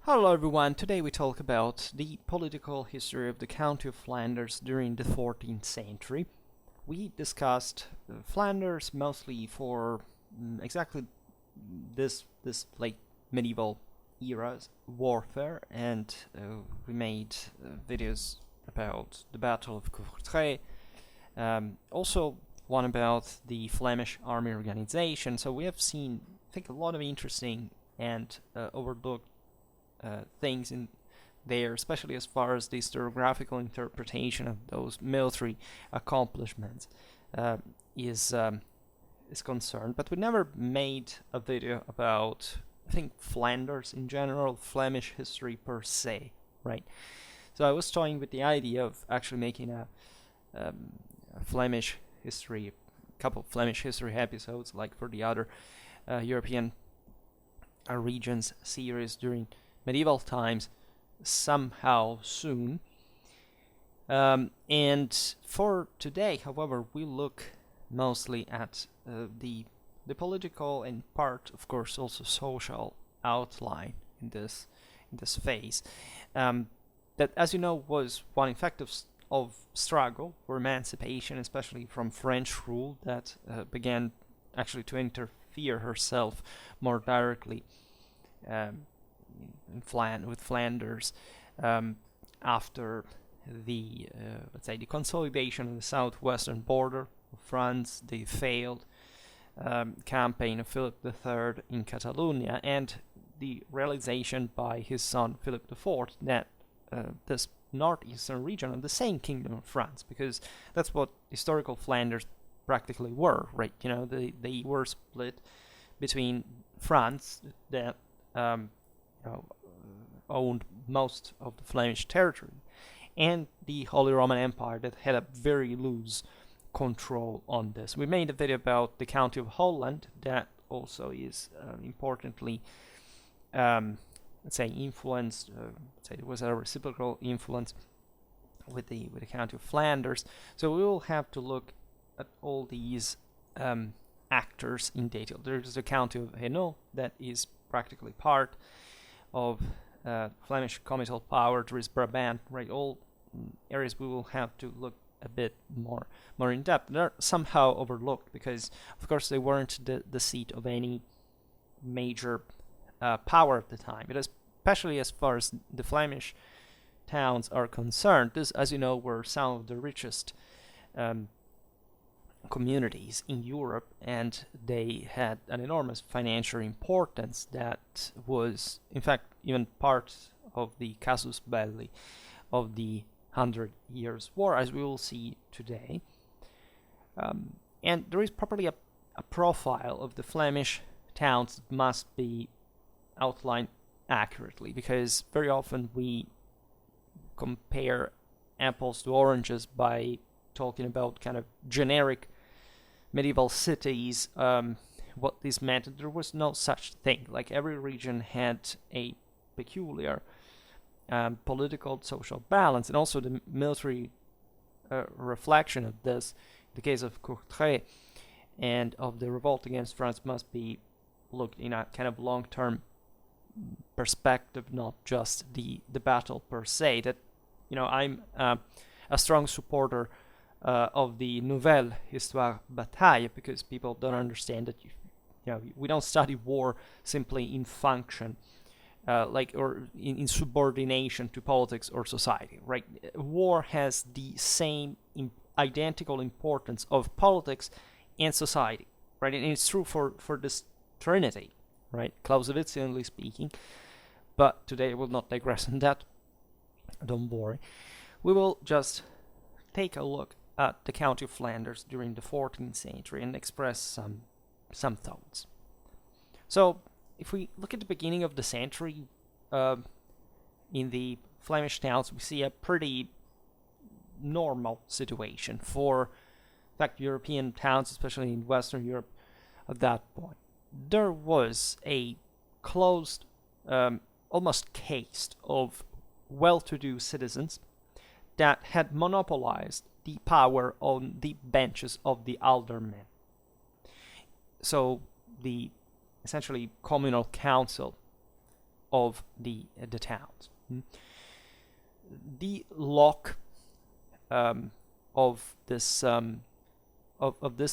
Hello everyone, today we talk about the political history of the County of Flanders during the 14th century. We discussed Flanders mostly for exactly this late medieval era's warfare, and we made videos about the Battle of Courtrai, also one about the Flemish army organization. So we have seen, I think, a lot of interesting and overlooked things in there, especially as far as the historiographical interpretation of those military accomplishments is concerned. But we never made a video about, I think, Flanders in general, Flemish history per se, right? So I was toying with the idea of actually making a Flemish history, a couple of Flemish history episodes, like for the other European regions series during medieval times somehow soon. And for today, however, we look mostly at the political and part, of course, also social outline in this phase. That, as you know, was one effect of struggle for emancipation, especially from French rule, that began actually to interfere herself more directly with Flanders after the let's say the consolidation of the southwestern border of France, the failed campaign of Philip III in Catalonia, and the realization by his son Philip IV that this northeastern region of the same kingdom of France, because that's what historical Flanders practically were, right? You know, they were split between France that owned most of the Flemish territory, and the Holy Roman Empire that had a very loose control on this. We made a video about the County of Holland that also is importantly, let's say, influenced. Let's say it was a reciprocal influence with the County of Flanders. So we will have to look at all these actors in detail. There's the County of Hainaut that is practically part of Flemish comital power. There is Brabant, right? All areas we will have to look a bit more in depth. They're somehow overlooked because, of course, they weren't the seat of any major power at the time. But especially as far as the Flemish towns are concerned, this, as you know, were some of the richest communities in Europe, and they had an enormous financial importance that was, in fact, even part of the casus belli of the 100 Years' War, as we will see today. And there is properly a profile of the Flemish towns that must be outlined accurately, because very often we compare apples to oranges by talking about kind of generic medieval cities, what this meant. There was no such thing. Like, every region had a peculiar political, social balance, and also the military reflection of this. The case of Courtrai and of the revolt against France must be looked in a kind of long-term perspective, not just the battle per se. That, you know, I'm a strong supporter of the Nouvelle Histoire Bataille, because people don't understand that we don't study war simply in function, or in subordination to politics or society, right? War has the same identical importance of politics and society, right? And it's true for this trinity, right? Clausewitzianly speaking. But today I will not digress on that. Don't worry. We will just take a look at the County of Flanders during the 14th century and express some thoughts. So, if we look at the beginning of the century, in the Flemish towns, we see a pretty normal situation for, in fact, European towns, especially in Western Europe at that point. There was a closed, almost caste of well-to-do citizens that had monopolized the power on the benches of the aldermen. So the essentially communal council of the towns. The lock of this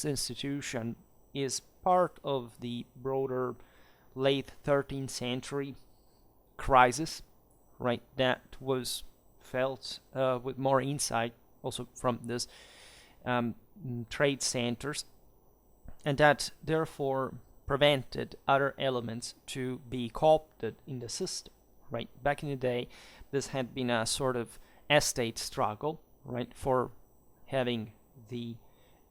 institution is part of the broader late 13th century crisis, right? That was felt with more insight also from this trade centers, and that therefore prevented other elements to be co-opted in the system, right? Back in the day, this had been a sort of estate struggle, right, for having the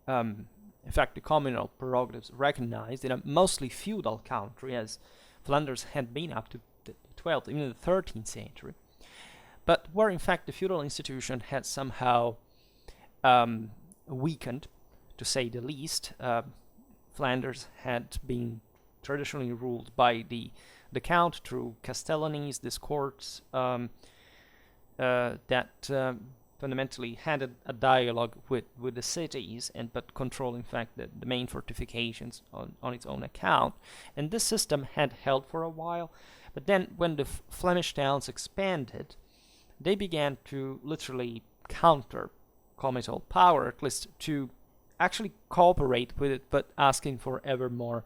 in fact the communal prerogatives recognized in a mostly feudal country, as Flanders had been up to the 12th, even the 13th century, but where in fact the feudal institution had somehow weakened, to say the least. Flanders had been traditionally ruled by the count through castellanies, these courts that fundamentally had a dialogue with the cities, but control in fact the main fortifications on its own account. And this system had held for a while, but then when the Flemish towns expanded, they began to literally counter comital power, at least to actually cooperate with it, but asking for ever more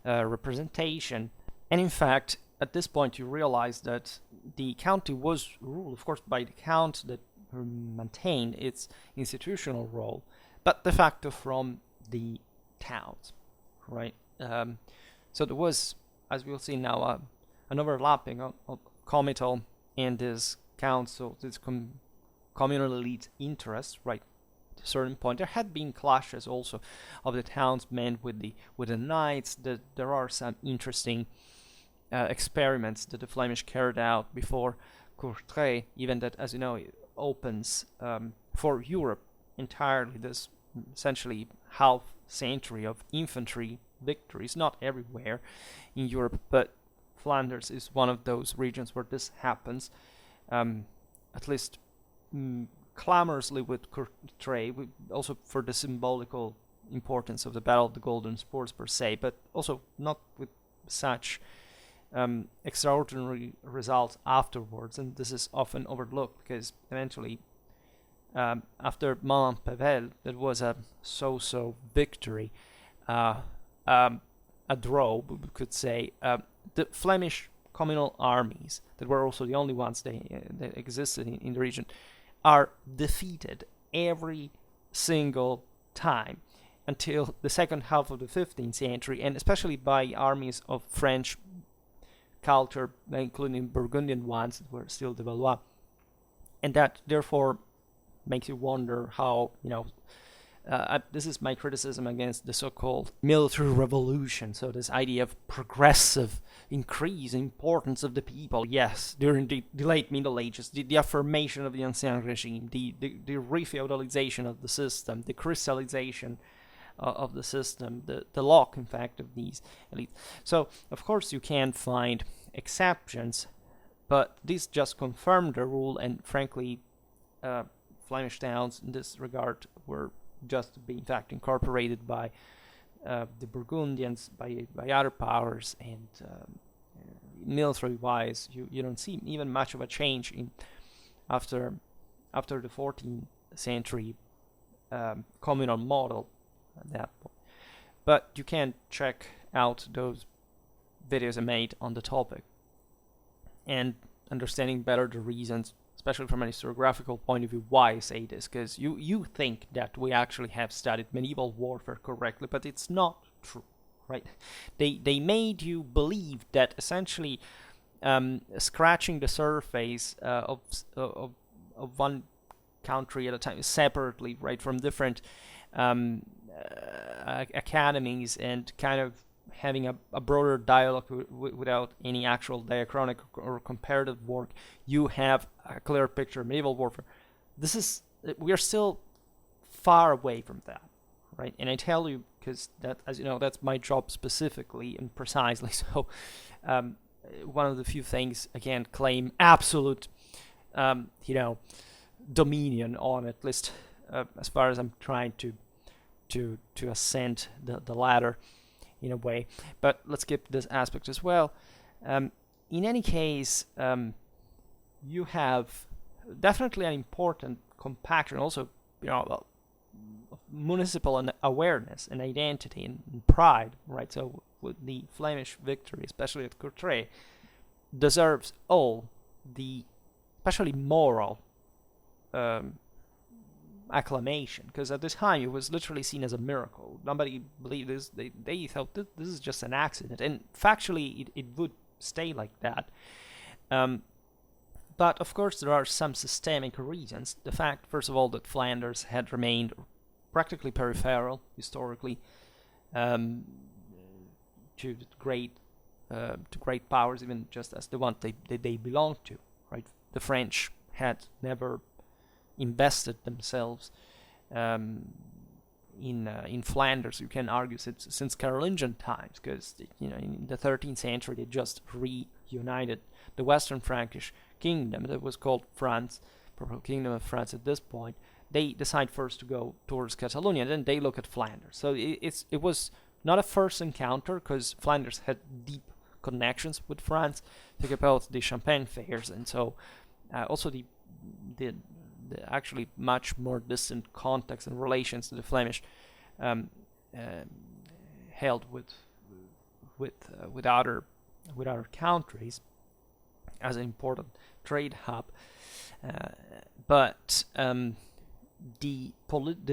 representation. And in fact, at this point, you realize that the county was ruled, of course, by the count that maintained its institutional role, but de facto from the towns, right? So there was, as we'll see now, an overlapping of comital and this council, this communal elite interests, right? At a certain point, there had been clashes also of the townsmen with the knights. There are some interesting experiments that the Flemish carried out before Courtrai, even that, as you know, it opens for Europe entirely this essentially half century of infantry victories. Not everywhere in Europe, but Flanders is one of those regions where this happens, at least clamorously with Courtrai, also for the symbolical importance of the Battle of the Golden Spurs per se, but also not with such extraordinary results afterwards. And this is often overlooked because eventually after Mont-Pevel, that was a so-so victory, a draw, we could say. The Flemish communal armies, that were also the only ones that existed in the region, are defeated every single time until the second half of the 15th century, and especially by armies of French culture, including Burgundian ones that were still the Valois. And that therefore makes you wonder how, this is my criticism against the so-called military revolution. So this idea of progressive increase in importance of the people. Yes, during the late Middle Ages, the affirmation of the Ancien regime, the refeudalization of the system, the crystallization of the system, the lock, in fact, of these elites. So, of course, you can find exceptions, but this just confirmed the rule, and frankly, Flemish towns in this regard were just to be, in fact, incorporated by the Burgundians, by other powers, and military-wise, you don't see even much of a change after the 14th century communal model at that point. But you can check out those videos I made on the topic, and understanding better the reasons, especially from an historiographical point of view, why I say this, because you think that we actually have studied medieval warfare correctly, but it's not true, right? They made you believe that essentially scratching the surface of one country at a time separately, right, from different academies, and kind of having a broader dialogue without any actual diachronic or comparative work, you have a clear picture of medieval warfare. We are still far away from that, right? And I tell you because that, as you know, that's my job specifically and precisely. So one of the few things, again, claim absolute, dominion on, at least as far as I'm trying to ascend the ladder in a way. But let's skip this aspect as well. in any case, you have definitely an important compaction, also, municipal and awareness and identity and pride, right? So with the Flemish victory, especially at Courtrai, deserves all the, especially moral, acclamation, because at the time it was literally seen as a miracle. Nobody believed this. They thought this is just an accident, and factually it would stay like that. But of course there are some systemic reasons. The fact, first of all, that Flanders had remained practically peripheral historically to great powers, even just as the one they belonged to. Right, the French had never invested themselves in Flanders. You can argue since Carolingian times, because in the 13th century they just reunited the Western Frankish kingdom that was called France, Purple Kingdom of France at this point. They decide first to go towards Catalonia, then they look at Flanders. So it was not a first encounter, because Flanders had deep connections with France. Think about the Champagne fairs, and so also the actually much more distant context and relations to the Flemish held with other countries as an important trade hub, but the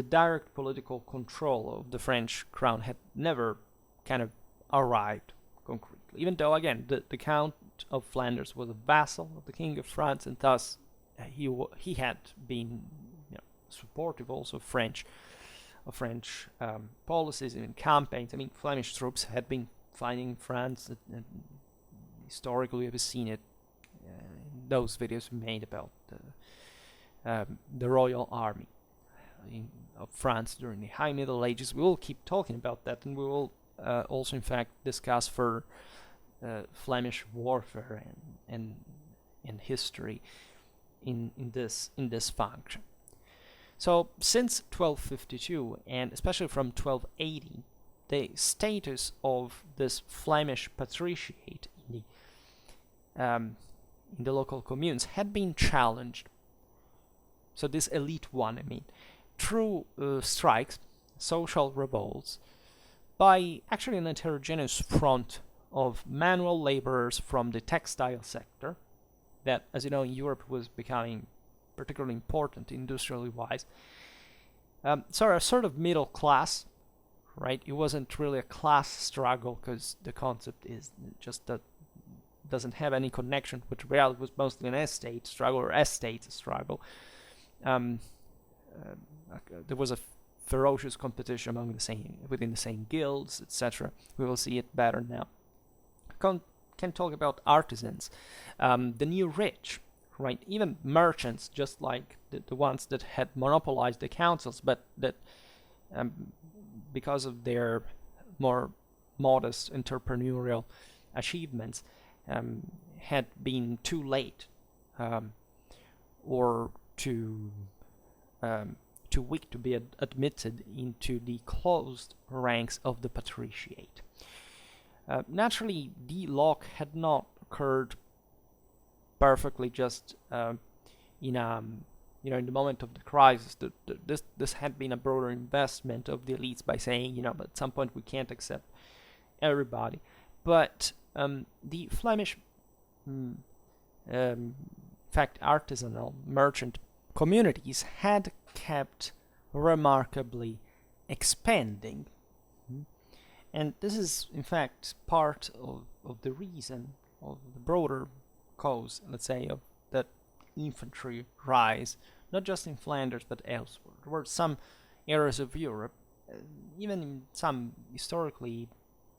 direct political control of the French crown had never kind of arrived concretely. Even though, again, the Count of Flanders was a vassal of the King of France, and thus he had been supportive also of French policies and campaigns. I mean, Flemish troops had been fighting in France, and historically we have seen it in those videos we made about the Royal Army of France during the High Middle Ages. We will keep talking about that, and we will also, in fact, discuss for Flemish warfare and history in this function. So since 1252, and especially from 1280, the status of this Flemish patriciate in the local communes had been challenged. So this elite one, through strikes, social revolts, by actually an heterogeneous front of manual laborers from the textile sector, that, as you know, in Europe was becoming particularly important industrially wise. So a sort of middle class, right? It wasn't really a class struggle, because the concept is just that doesn't have any connection with reality. It was mostly an estate struggle or estate struggle. There was a ferocious competition within the same guilds, etc. We will see it better now. Can talk about artisans, the new rich, right? Even merchants, just like the ones that had monopolized the councils, but that because of their more modest entrepreneurial achievements had been too late or too weak to be admitted into the closed ranks of the patriciate. Naturally, the lock had not occurred perfectly just in the moment of the crisis. This had been a broader investment of the elites by saying, but at some point we can't accept everybody. But the Flemish, artisanal merchant communities had kept remarkably expanding. And this is, in fact, part of the reason, of the broader cause, let's say, of that infantry rise, not just in Flanders, but elsewhere. There were some areas of Europe, even in some historically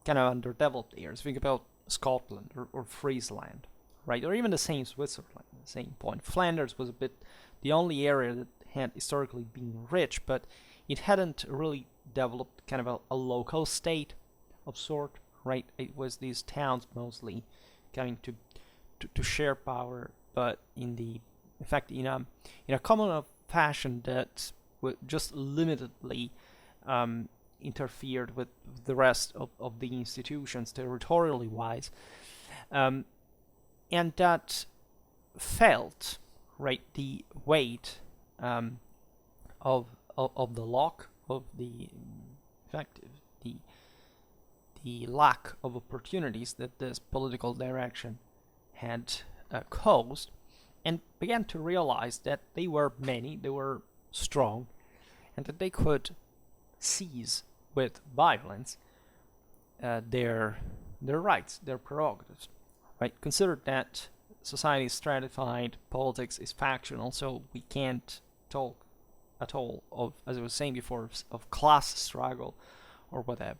kind of underdeveloped areas. Think about Scotland or Friesland, right? Or even the same Switzerland, at the same point. Flanders was a bit the only area that had historically been rich, but it hadn't really developed kind of a local state of sort, right? It was these towns mostly coming to share power, but in a common fashion that just limitedly interfered with the rest of the institutions territorially wise. and that felt, right, the weight of the lock of the fact the lack of opportunities that this political direction had caused, and began to realize that they were many, they were strong, and that they could seize with violence their rights, their prerogatives. Right? Consider that society is stratified, politics is factional, so we can't talk at all of, as I was saying before, of class struggle or whatever.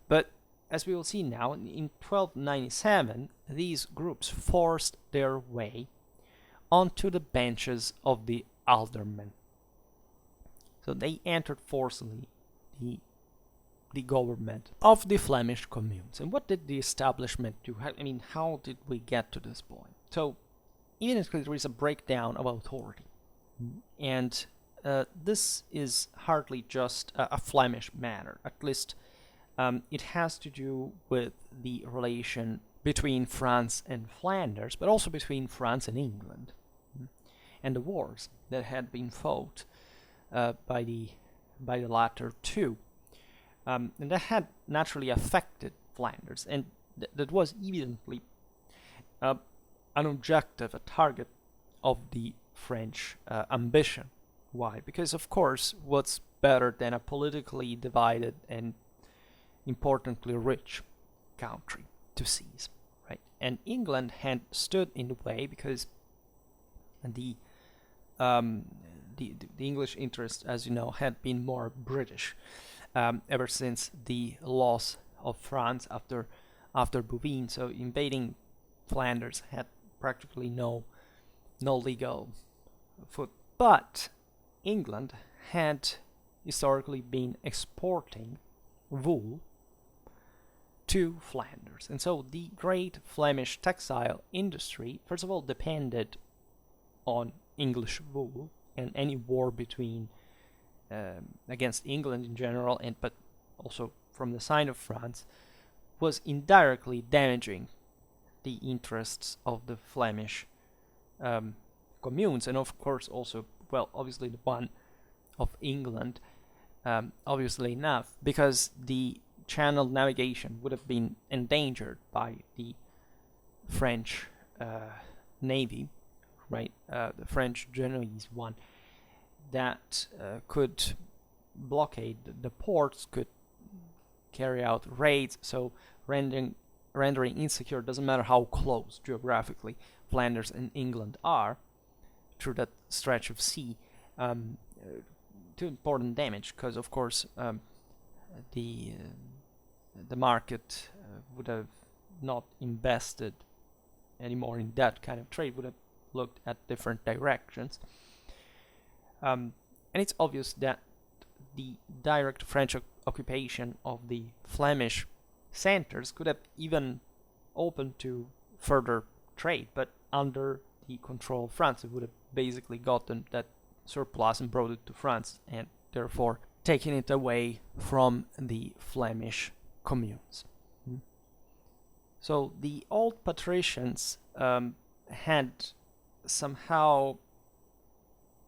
But as we will see now, in 1297, these groups forced their way onto the benches of the aldermen. So they entered forcibly the government of the Flemish Communes. And what did the establishment do? I mean, how did we get to this point? So, immediately there is a breakdown of authority. And this is hardly just a Flemish matter. At least it has to do with the relation between France and Flanders, but also between France and England, and the wars that had been fought by the latter two. And that had naturally affected Flanders, and that was evidently an objective, a target of the French ambition. Why? Because, of course, what's better than a politically divided and importantly rich country to seize, right? And England had stood in the way because the English interest, as you know, had been more British ever since the loss of France after Bouvines. So invading Flanders had practically no legal foot. But England had historically been exporting wool to Flanders, and so the great Flemish textile industry, first of all, depended on English wool, and any war between against England in general, but also from the side of France, was indirectly damaging the interests of the Flemish communes, and of course also, well, obviously the one of England, obviously enough, because the channel navigation would have been endangered by the French navy, right? The French Genoese one that could blockade the ports, could carry out raids, so rendering insecure, doesn't matter how close geographically Flanders and England are through that stretch of sea, to important damage, because of course the market would have not invested anymore in that kind of trade, would have looked at different directions. And it's obvious that the direct French occupation of the Flemish centers could have even opened to further trade, but under the control of France, it would have basically gotten that surplus and brought it to France, and therefore taking it away from the Flemish communes. So the old patricians had somehow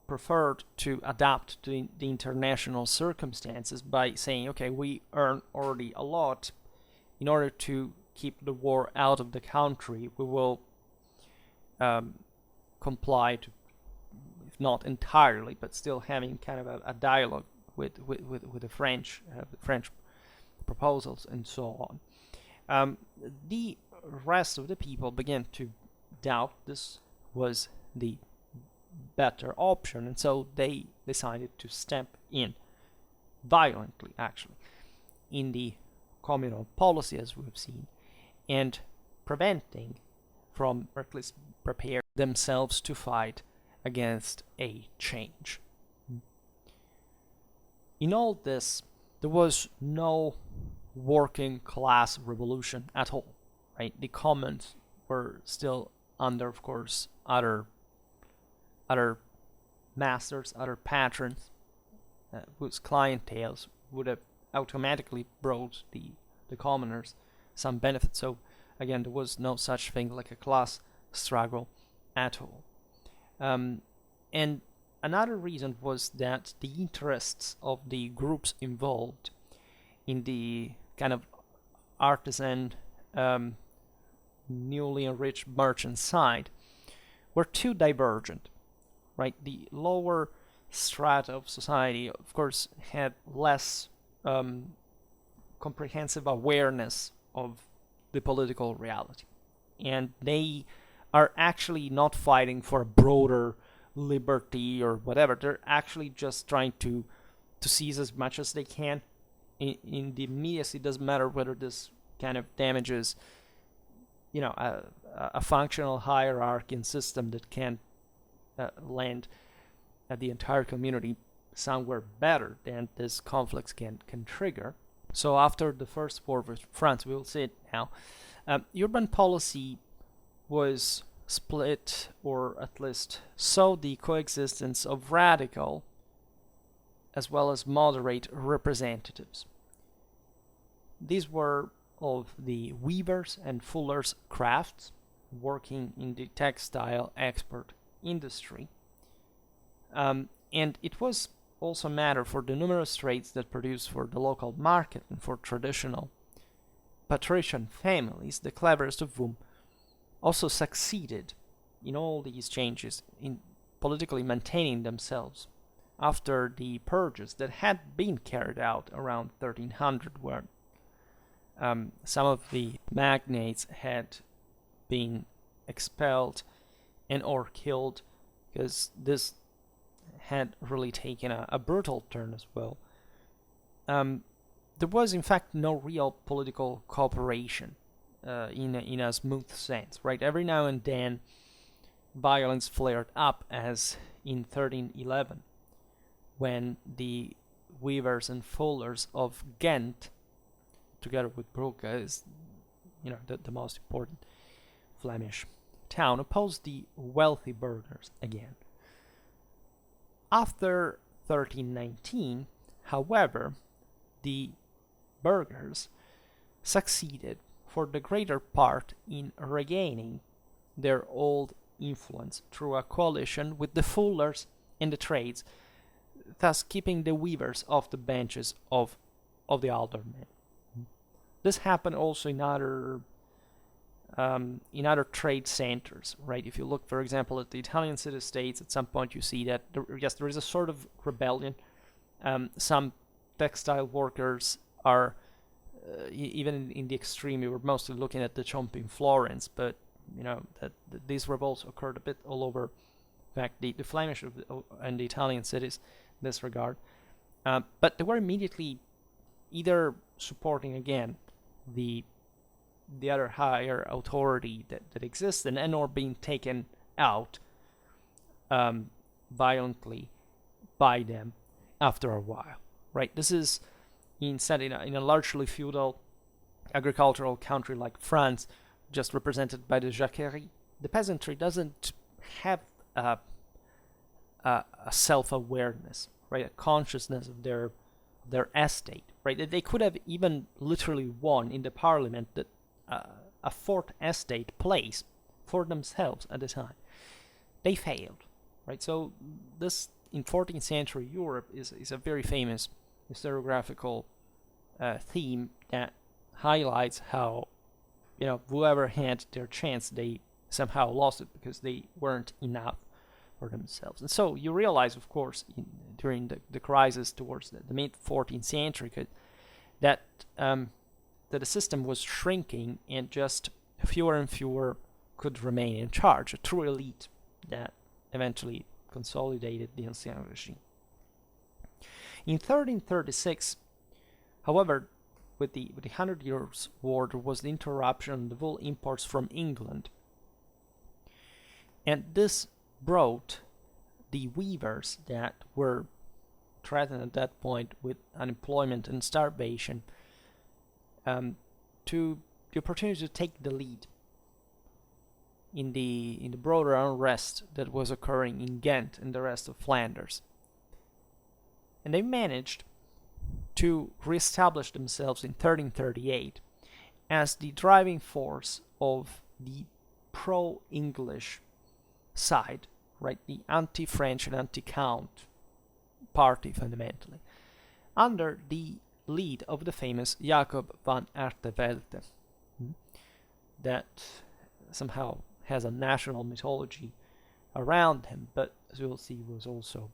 preferred to adapt to the international circumstances by saying, okay, we earn already a lot. In order to keep the war out of the country, we will comply to, if not entirely, but still having kind of a dialogue with the French proposals and so on. The rest of the people began to doubt this was the better option, and so they decided to step in violently, actually, in the communal policy, as we've seen, and preventing from, or at least prepare themselves to fight against a change. In all this, there was no working class revolution at all, right? The commons were still under, of course, other masters, other patrons, whose clienteles would have automatically brought the commoners some benefit. So again, there was no such thing like a class struggle at all. And another reason was that the interests of the groups involved in the kind of artisan, newly enriched merchant side were too divergent, right? The lower strata of society, of course, had less comprehensive awareness of the political reality, and they are actually not fighting for a broader liberty or whatever. They're actually just trying to seize as much as they can. In the immediacy, it doesn't matter whether this kind of damages, a functional hierarchy and system that can land the entire community somewhere better than this conflicts can trigger. So after the first war with France, we will see it now, urban policy was split, or at least saw the coexistence of radical as well as moderate representatives. These were of the weavers and fullers' crafts working in the textile export industry. And it was also a matter for the numerous trades that produced for the local market and for traditional patrician families, the cleverest of whom also succeeded in all these changes in politically maintaining themselves after the purges that had been carried out around 1300, where some of the magnates had been expelled and or killed, because this had really taken a brutal turn as well. There was in fact no real political cooperation in a smooth sense, right? Every now and then violence flared up, as in 1311, when the weavers and fullers of Ghent, together with Brugge, is the most important Flemish town, opposed the wealthy burghers again. After 1319, however, the burghers succeeded for the greater part in regaining their old influence through a coalition with the fullers and the trades, thus keeping the weavers off the benches of the aldermen. This happened also in other trade centers, right? If you look, for example, at the Italian city-states, at some point you see that there is a sort of rebellion. Some textile workers are, even in the extreme, we were mostly looking at the Chomp in Florence, but that these revolts occurred a bit all over. In fact, the Flemish and the Italian cities in this regard. But they were immediately either supporting, again, the other higher authority that exists, and or being taken out violently by them after a while, right? This is instead in a largely feudal agricultural country like France, just represented by the jacquerie. The peasantry doesn't have a self-awareness, right? A consciousness of their estate, right? They could have even literally won in the parliament that a fourth estate place for themselves at the time. They failed, right? So this, in 14th century Europe, is a very famous historiographical theme that highlights how whoever had their chance, they somehow lost it because they weren't enough for themselves. And so you realize, of course, during the crisis towards the mid 14th century, that the system was shrinking, and just fewer and fewer could remain in charge. A true elite that eventually consolidated the ancien regime. In 1336, however, with the 100 Years' War, there was the interruption of wool imports from England. And this brought the weavers that were threatened at that point with unemployment and starvation to the opportunity to take the lead in the broader unrest that was occurring in Ghent and the rest of Flanders. And they managed to reestablish themselves in 1338 as the driving force of the pro-English side, right? The anti-French and anti-Count party, fundamentally, under the lead of the famous Jacob van Artevalde, that somehow has a national mythology around him, but as we'll see, was also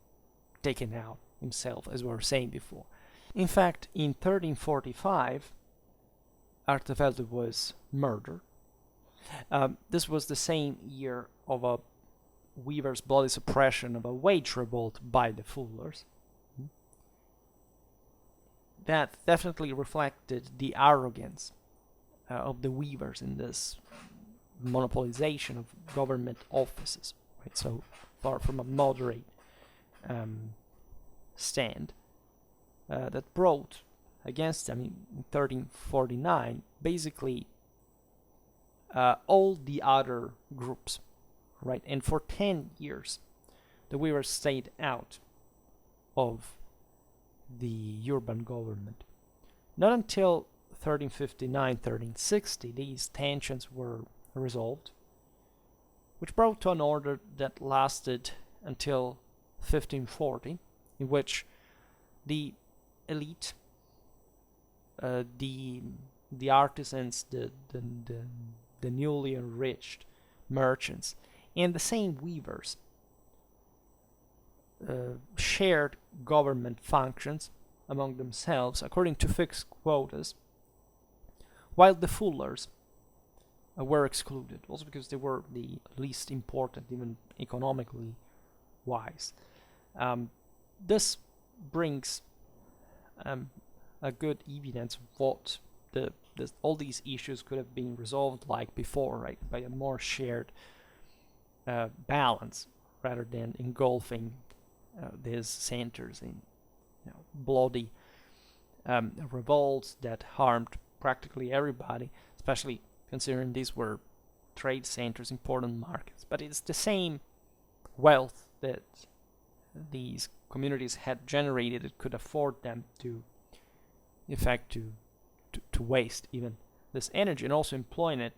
taken out himself, as we were saying before. In fact, in 1345, Artevalde was murdered. This was the same year of a weaver's bloody suppression of a wage revolt by the fullers. That definitely reflected the arrogance of the weavers in this monopolization of government offices, right? So far from a moderate stand that brought against them in 1349 basically all the other groups, right? And for 10 years the weavers stayed out of the urban government. Not until 1359-1360 these tensions were resolved, which brought to an order that lasted until 1540, in which the elite, the artisans, the newly enriched merchants, and the same weavers shared government functions among themselves according to fixed quotas, while the fullers were excluded, also because they were the least important, even economically wise. This brings a good evidence of what all these issues could have been resolved like before, right? By a more shared balance, rather than engulfing these centers in bloody revolts that harmed practically everybody, especially considering these were trade centers, important markets. But it's the same wealth that these communities had generated that could afford them to, in fact, to waste even this energy and also employing it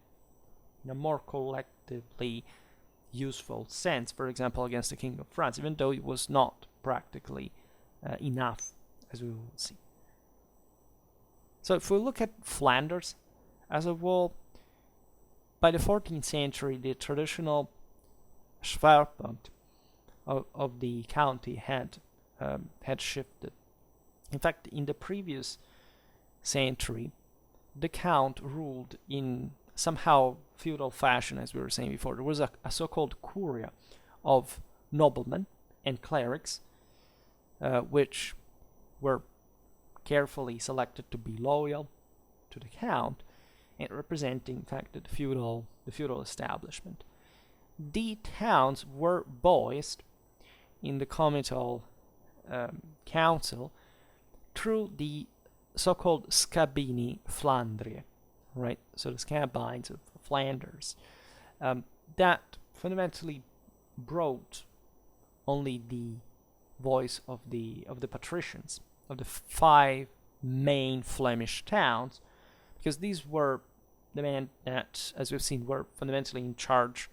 in a more collectively useful sense, for example, against the King of France, even though it was not practically enough, as we will see. So if we look at Flanders as a whole, by the 14th century, the traditional Schwerpunkt of the county had shifted. In fact, in the previous century, the count ruled in somehow feudal fashion, as we were saying before. There was a so-called curia of noblemen and clerics, which were carefully selected to be loyal to the count and representing, in fact, the feudal establishment. The towns were voiced in the Communal Council through the so-called Scabini Flandriae, right? So the Scabines of Flanders, that fundamentally brought only the voice of the patricians of the 5 main Flemish towns, because these were the men that, as we've seen, were fundamentally in charge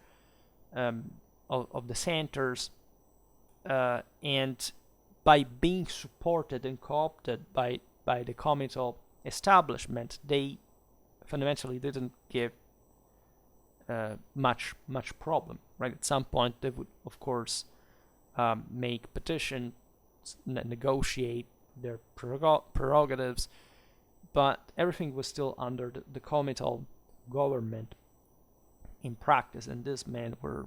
of the centers, and by being supported and co-opted by the communal establishment, they fundamentally didn't give much problem, right? At some point they would, of course, make petitions, negotiate their prerogatives, but everything was still under the communal government in practice, and these men were,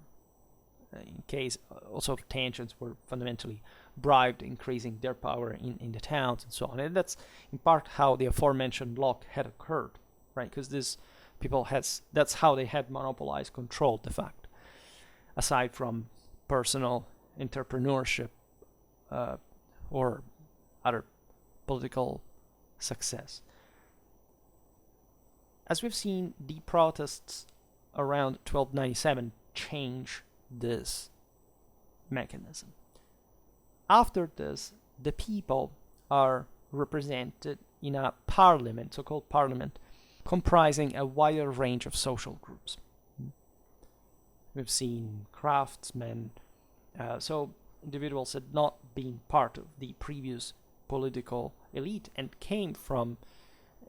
in case also tensions, were fundamentally bribed, increasing their power in the towns and so on. And that's in part how the aforementioned lock had occurred, right? Because these people that's how they had monopolized control, de facto, aside from personal entrepreneurship or other political success. As we've seen, the protests around 1297 change this mechanism. After this, the people are represented in a parliament, so-called parliament, comprising a wider range of social groups. We've seen craftsmen. So individuals had not been part of the previous political elite and came from,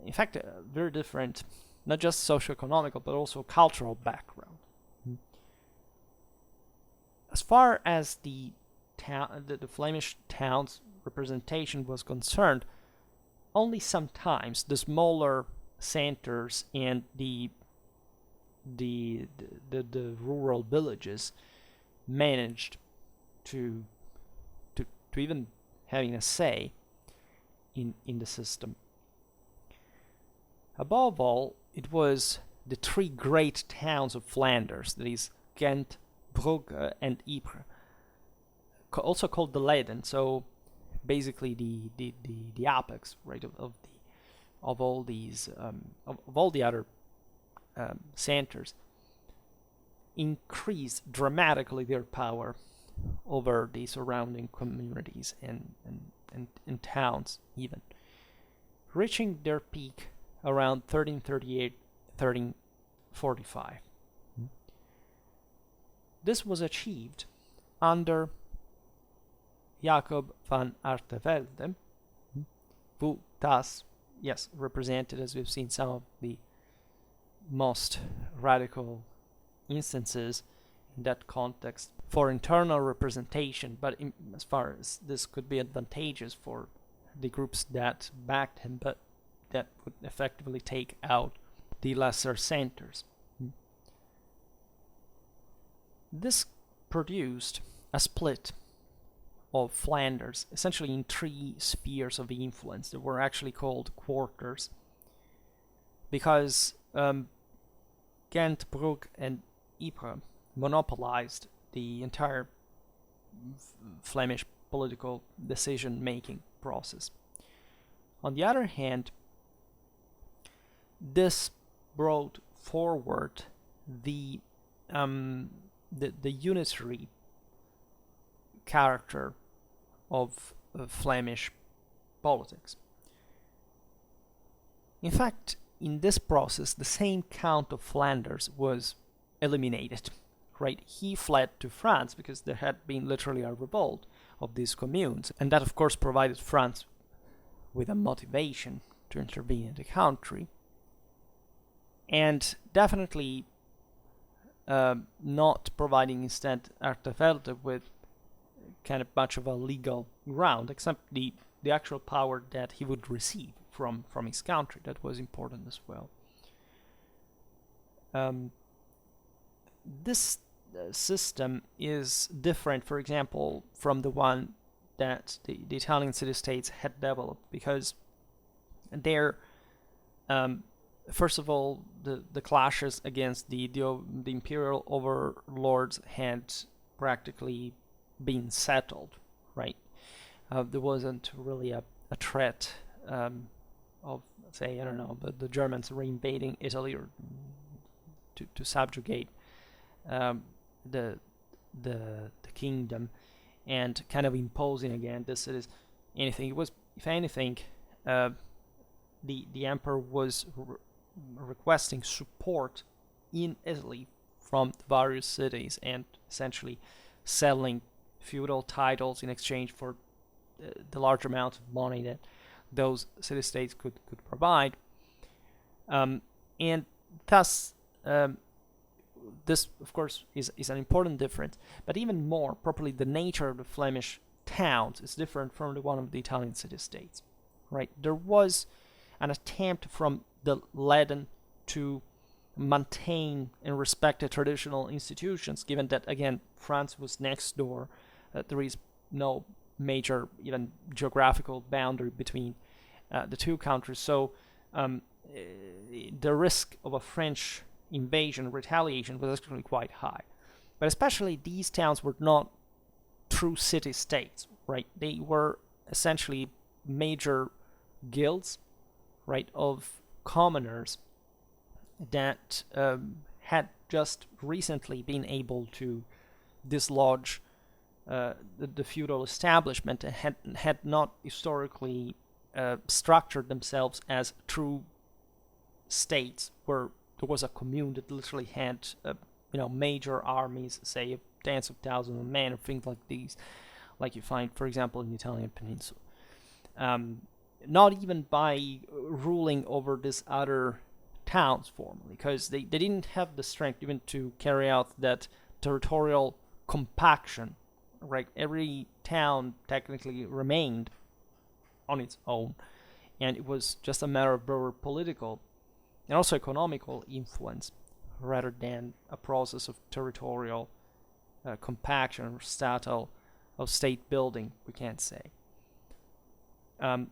in fact, a very different, not just socio-economical, but also cultural background. As far as the Flemish towns representation was concerned, only sometimes the smaller centers and the rural villages managed to even having a say in the system. Above all, it was the three great towns of Flanders, that is Ghent, Brugge, and Ypres, also called the Leden. So basically the apex, right, of all these of all the other centers, increased dramatically their power over the surrounding communities and towns, even reaching their peak around 1338, 1345. This was achieved under Jacob van Artevalde, who thus, yes, represented, as we've seen, some of the most radical instances in that context for internal representation, but as far as this could be advantageous for the groups that backed him, but that would effectively take out the lesser centers. This produced a split of Flanders, essentially in three spheres of influence that were actually called quarters, because Ghent, Brugge, and Ypres monopolized the entire Flemish political decision-making process. On the other hand, this brought forward the unitary character of Flemish politics. In fact, in this process, the same Count of Flanders was eliminated. Right, he fled to France because there had been literally a revolt of these communes, and that, of course, provided France with a motivation to intervene in the country, and definitely not providing instead Artevalde with kind of much of a legal ground, except the actual power that he would receive from his country. That was important as well. This system is different, for example, from the one that the Italian city-states had developed, because there, first of all, the clashes against the imperial overlords had practically been settled, right? There wasn't really a threat of, say, I don't know, but the Germans reinvading Italy or to subjugate the kingdom and kind of imposing again this is anything. It was, if anything, the emperor was requesting support in Italy from the various cities and essentially selling feudal titles in exchange for the large amount of money that those city-states could provide, and thus this, of course, is an important difference. But even more properly, the nature of the Flemish towns is different from the one of the Italian city-states, right? There was an attempt from the Leden to maintain and respect the traditional institutions, given that, again, France was next door. There is no major, even geographical boundary between the two countries. So the risk of a French invasion, retaliation, was actually quite high. But especially these towns were not true city-states, right? They were essentially major guilds, right, of commoners that had just recently been able to dislodge the feudal establishment and had not historically structured themselves as true states where there was a commune that literally had major armies, say of tens of thousands of men or things like these, like you find, for example, in the Italian peninsula. Not even by ruling over these other towns formally, because they didn't have the strength even to carry out that territorial compaction, right? Every town technically remained on its own, and it was just a matter of broader political and also economical influence rather than a process of territorial compaction or of state building, we can't say.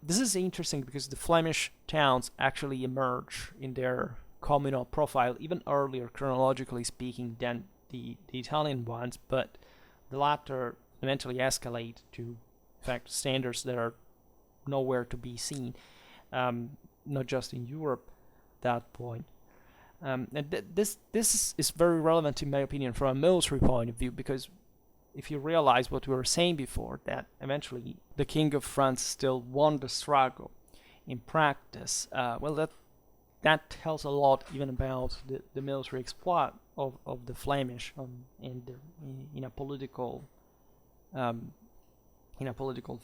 This is interesting because the Flemish towns actually emerge in their communal profile even earlier, chronologically speaking, than the Italian ones, but the latter eventually escalate to, in fact, standards that are nowhere to be seen, not just in Europe at that point. And this is very relevant, in my opinion, from a military point of view, because if you realize what we were saying before, that eventually the King of France still won the struggle in practice, that tells a lot even about the military exploit of the Flemish in a political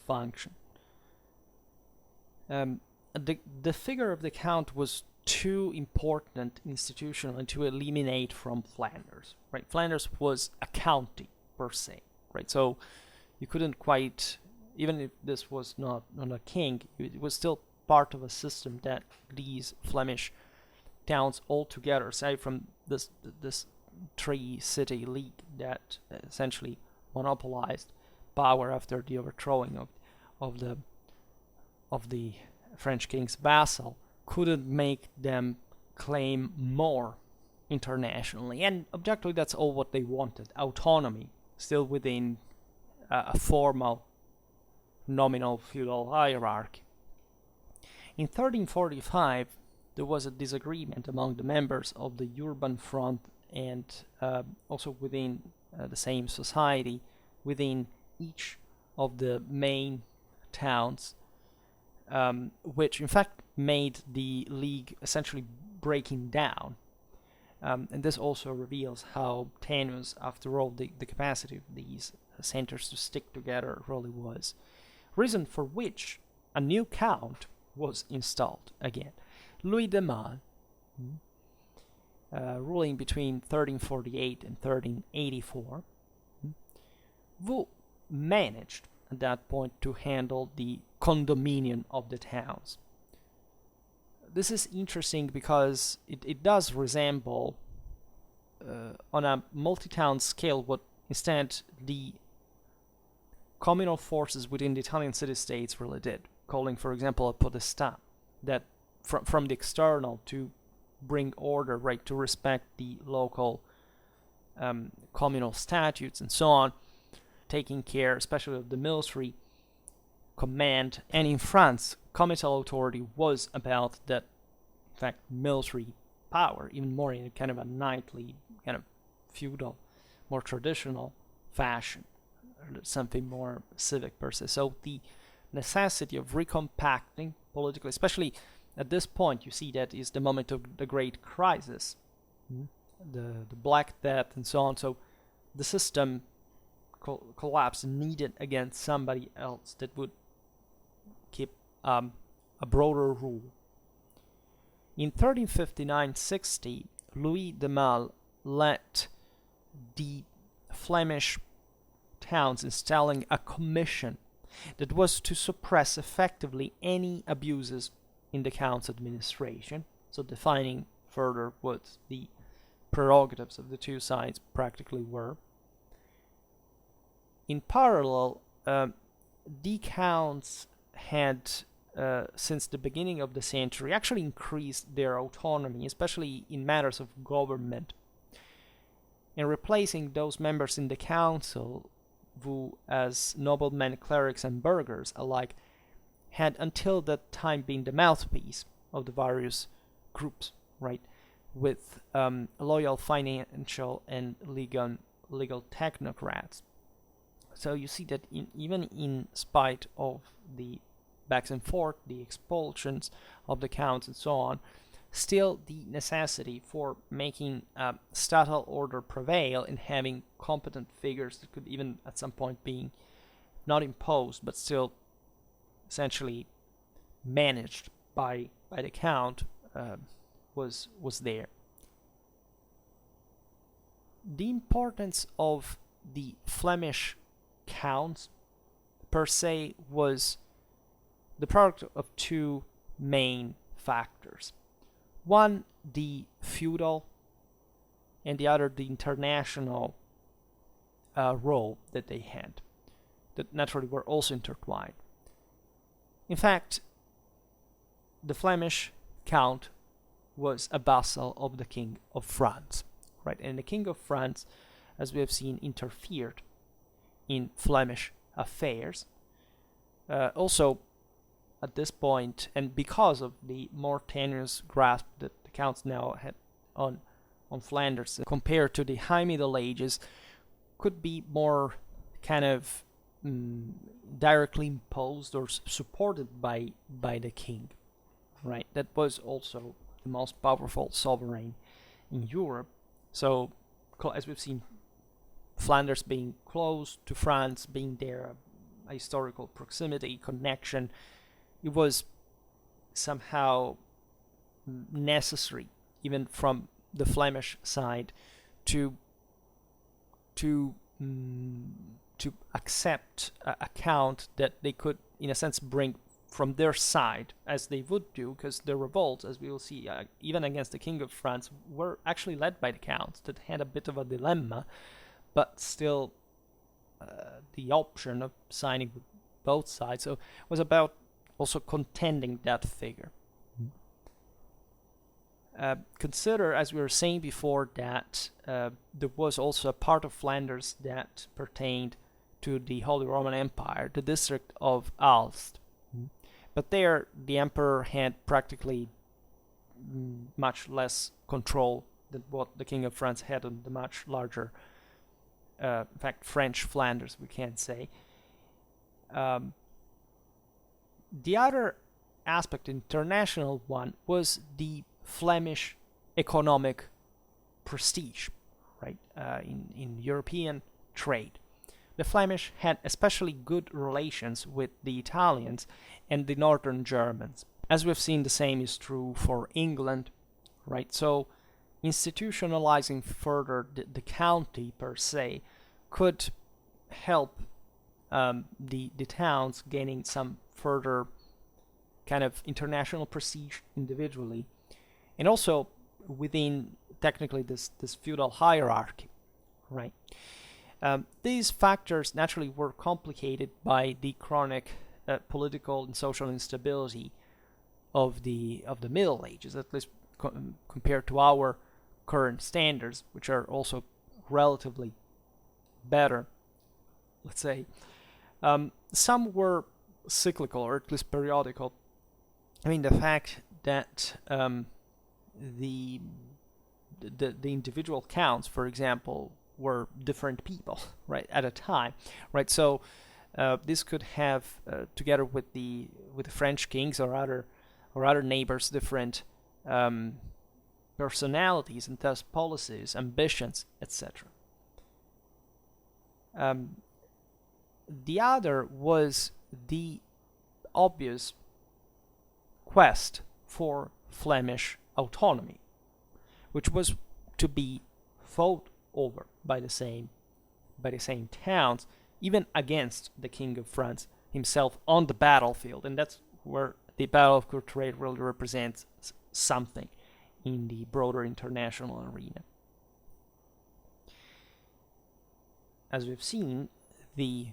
function. The figure of the Count was too important institutionally to eliminate from Flanders. Right, Flanders was a county per se, right? So you couldn't quite, even if this was not a king, it was still part of a system that these Flemish towns all together, aside from this three-city league that essentially monopolized power after the overthrowing of the French king's vassal, couldn't make them claim more internationally. And objectively, that's all what they wanted: autonomy, still within a formal, nominal feudal hierarchy. In 1345, there was a disagreement among the members of the urban front and also within the same society, within each of the main towns, which in fact made the league essentially breaking down. And this also reveals how tenuous, after all, the capacity of these centers to stick together really was. Reason for which a new count was installed again. Louis de Mal, ruling between 1348 and 1384, who managed at that point to handle the condominium of the towns. This is interesting because it does resemble, on a multi-town scale, what instead the communal forces within the Italian city-states really did, calling, for example, a podestà, that from the external to bring order, right, to respect the local communal statutes and so on, taking care especially of the military command. And in France, comital authority was about that, in fact, military power, even more in kind of a knightly, kind of feudal, more traditional fashion, something more civic per se. So the necessity of recompacting politically, especially at this point, you see that is the moment of the great crisis, the Black Death and so on. So the system collapsed and needed again somebody else that would keep a broader rule. In 1359-60, Louis de Mal led the Flemish towns installing a commission that was to suppress effectively any abuses in the Count's administration, so defining further what the prerogatives of the two sides practically were. In parallel, the Counts had, since the beginning of the century, actually increased their autonomy, especially in matters of government, and replacing those members in the council who, as noblemen, clerics, and burghers alike, had until that time been the mouthpiece of the various groups, right, with loyal financial and legal technocrats. So you see that even in spite of the backs and forth, the expulsions of the counts and so on, still the necessity for making statal order prevail and having competent figures that could even at some point be not imposed but still essentially managed by the count was there. The importance of the Flemish counts per se was the product of two main factors. One, the feudal, and the other, the international role that they had, that naturally were also intertwined. In fact, the Flemish count was a vassal of the King of France, right? And the King of France, as we have seen, interfered in Flemish affairs. Also, at this point, and because of the more tenuous grasp that the counts now had on Flanders compared to the High Middle Ages, could be more kind of directly imposed or supported by the king, right? That was also the most powerful sovereign in Europe. So, as we've seen, Flanders being close to France, being there, a historical proximity, connection, it was somehow necessary, even from the Flemish side, to accept a count that they could, in a sense, bring from their side, as they would do, because the revolts, as we will see, even against the King of France, were actually led by the counts that had a bit of a dilemma, but still the option of signing with both sides. So it was about also contending that figure. Consider, as we were saying before, that there was also a part of Flanders that pertained to the Holy Roman Empire, the district of Aalst. But there, the emperor had practically much less control than what the King of France had on the much larger, in fact, French Flanders, we can say. The other aspect, international one, was the Flemish economic prestige, right, in European trade. The Flemish had especially good relations with the Italians and the northern Germans. As we've seen, the same is true for England, right? So institutionalizing further the county per se could help the towns gaining some further kind of international prestige individually, and also within technically this feudal hierarchy, right? These factors naturally were complicated by the chronic political and social instability of the Middle Ages, at least compared to our current standards, which are also relatively better, let's say. Some were cyclical, or at least periodical. I mean, the fact that the individual counts, for example, were different people, right, at a time, right? So this could have, together with the French kings or other neighbors, different personalities and thus policies, ambitions, etc. The other was the obvious quest for Flemish autonomy, which was to be fought over by the same towns, even against the King of France himself on the battlefield. And that's where the Battle of Courtrai really represents something in the broader international arena. As we've seen, the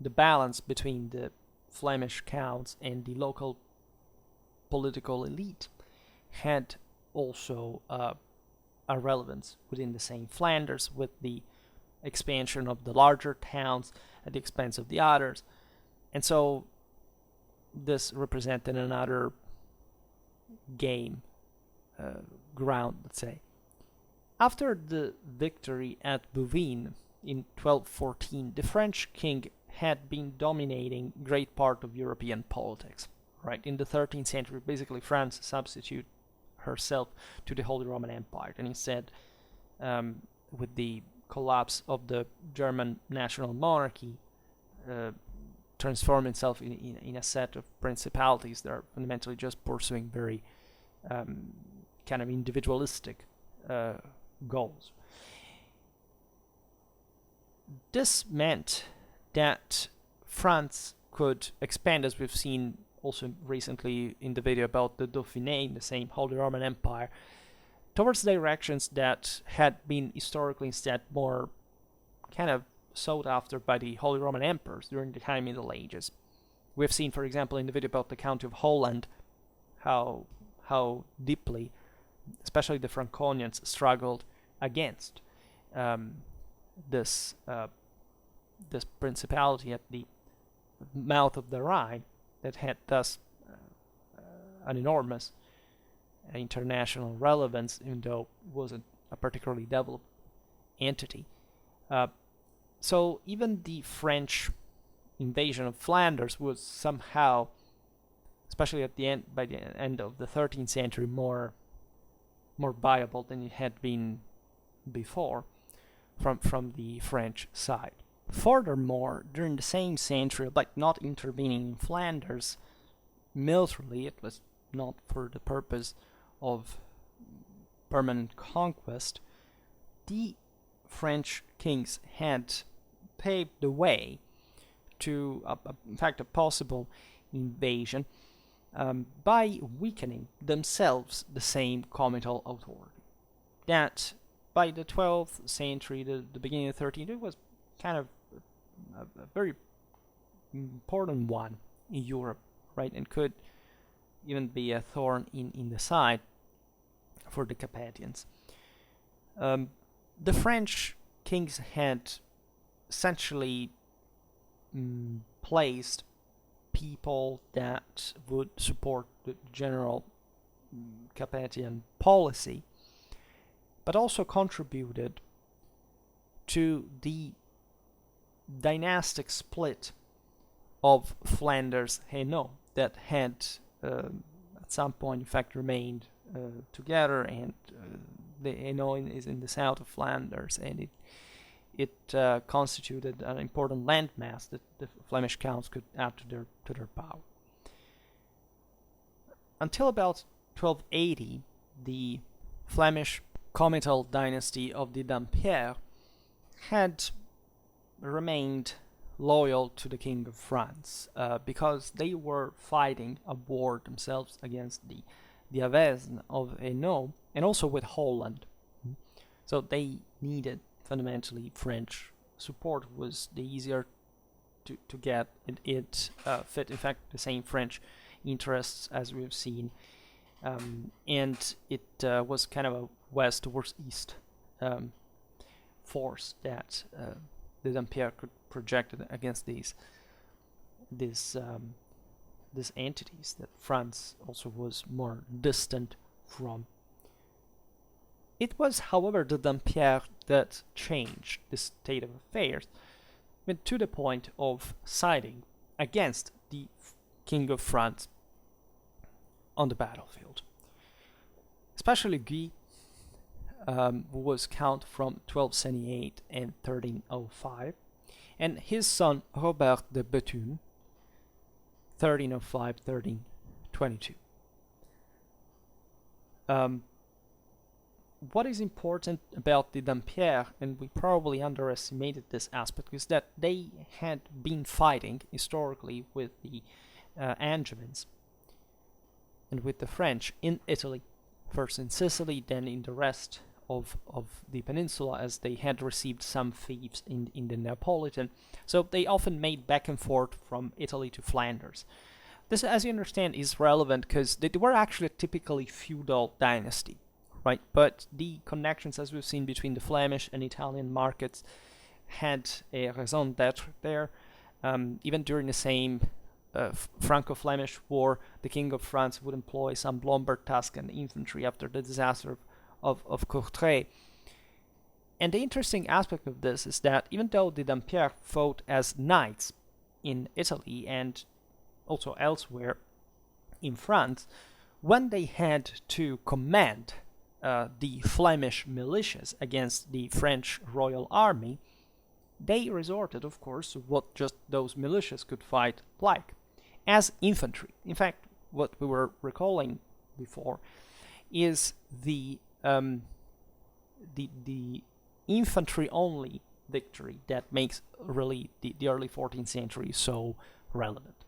balance between the Flemish counts and the local political elite had also a relevance within the same Flanders, with the expansion of the larger towns at the expense of the others. And so this represented another game ground, let's say. After the victory at Bouvines in 1214, the French king had been dominating great part of European politics, right? In the 13th century, basically France substituted herself to the Holy Roman Empire, and instead, with the collapse of the German national monarchy, transform itself in a set of principalities that are fundamentally just pursuing very kind of individualistic goals. This meant that France could expand, as we've seen also recently in the video about the Dauphiné, the same Holy Roman Empire, towards directions that had been historically instead more kind of sought after by the Holy Roman Emperors during the High Middle Ages. We've seen, for example, in the video about the Count of Holland, how deeply, especially the Franconians, struggled against this principality at the mouth of the Rhine that had thus an enormous international relevance, even though it wasn't a particularly developed entity. So even the French invasion of Flanders was somehow, especially by the end of the 13th century, more viable than it had been before from the French side. Furthermore, during the same century, like not intervening in Flanders militarily, it was not for the purpose of permanent conquest, the French kings had paved the way to, in fact, a possible invasion by weakening themselves the same comital authority. That by the 12th century, the beginning of the 13th, it was kind of a very important one in Europe, right, and could even be a thorn in the side for the Carpathians. The French kings had essentially placed people that would support the general Carpathian policy, but also contributed to the dynastic split of Flanders-Hainaut that had at some point in fact remained together, and the Hainaut is in the south of Flanders, and it constituted an important landmass that the Flemish counts could add to their power. Until about 1280, the Flemish comital dynasty of the Dampierre had remained loyal to the King of France because they were fighting a war themselves against the Avesnes of Hainaut and also with Holland. So they needed fundamentally French support. Was the easier to get. It fit in fact the same French interests as we've seen, and it was kind of a west towards east force that the Dampierre could project against these entities that France also was more distant from. It was, however, the Dampierre that changed the state of affairs, to the point of siding against the King of France on the battlefield. Especially Guy, who was count from 1278 and 1305, and his son Robert de Bethune, 1305-1322. What is important about the Dampierre, and we probably underestimated this aspect, is that they had been fighting historically with the Angevins and with the French in Italy, first in Sicily, then in the rest of the peninsula, as they had received some fiefs in the Neapolitan. So they often made back and forth from Italy to Flanders. This, as you understand, is relevant because they were actually a typically feudal dynasty, right? But the connections, as we've seen, between the Flemish and Italian markets had a raison d'être there. Even during the same Franco-Flemish war, the King of France would employ some Lombard Tuscan infantry after the disaster of Courtrai. And the interesting aspect of this is that even though the Dampierre fought as knights in Italy and also elsewhere, in France, when they had to command the Flemish militias against the French royal army, they resorted, of course, to what just those militias could fight like, as infantry. In fact, what we were recalling before is the infantry-only victory that makes really the early 14th century so relevant,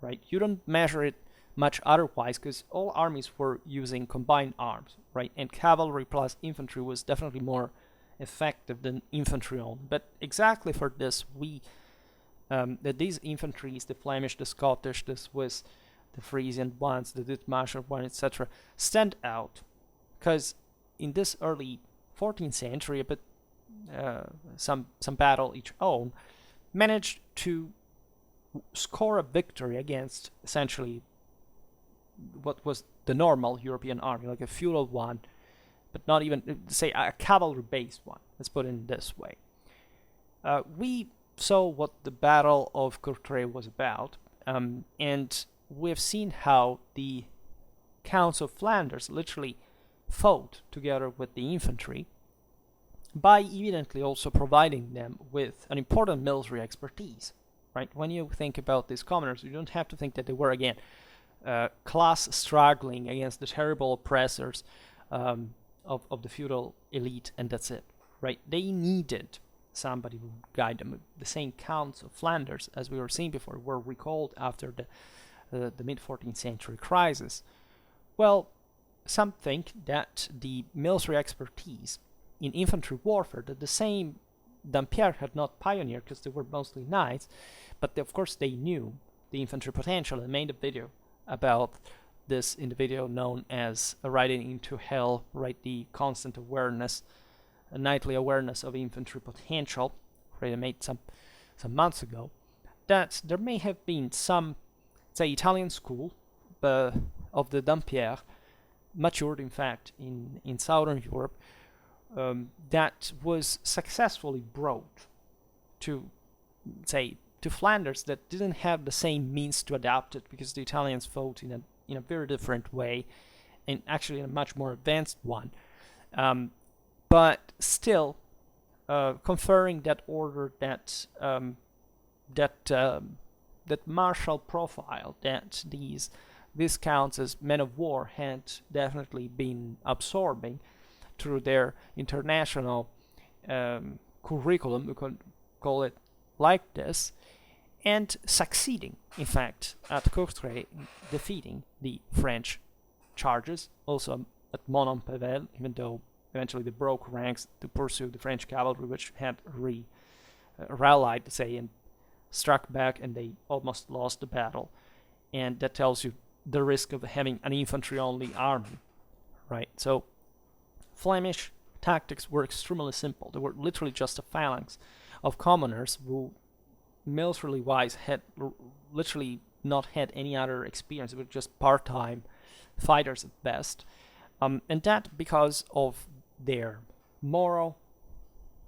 right? You don't measure it much otherwise because all armies were using combined arms, right? And cavalry plus infantry was definitely more effective than infantry only. But exactly for this, that these infantries, the Flemish, the Scottish, the Swiss, the Frisian ones, the Dithmarschen one, etc., stand out because in this early 14th century, but some battle each own, managed to score a victory against essentially what was the normal European army, like a feudal one, but not even, say, a cavalry-based one. Let's put it in this way. We saw what the Battle of Courtrai was about, and we've seen how the Counts of Flanders literally fought together with the infantry by evidently also providing them with an important military expertise, right? When you think about these commoners, you don't have to think that they were, again, class struggling against the terrible oppressors of the feudal elite, and that's it, right? They needed somebody who would guide them. The same Counts of Flanders, as we were seeing before, were recalled after the mid-14th century crisis. Well, some think that the military expertise in infantry warfare that the same Dampierre had not pioneered because they were mostly knights, but of course they knew the infantry potential and made a video about this in the video known as Riding into Hell, right? The constant awareness, a nightly awareness of infantry potential, right? I made some months ago. That there may have been some, say, Italian school of the Dampierre, matured in fact in Southern Europe, that was successfully brought to, say, to Flanders that didn't have the same means to adapt it because the Italians fought in a very different way, and actually in a much more advanced one, but still conferring that order, that martial profile that these counts as men of war had definitely been absorbing through their international curriculum, we could call it like this, and succeeding, in fact, at Courtrai, defeating the French charges, also at Montpevel, even though eventually they broke ranks to pursue the French cavalry, which had rallied, say, and struck back, and they almost lost the battle. And that tells you the risk of having an infantry-only army, right? So Flemish tactics were extremely simple. They were literally just a phalanx of commoners who, militarily wise, had literally not had any other experience. They were just part-time fighters at best, and that because of their moral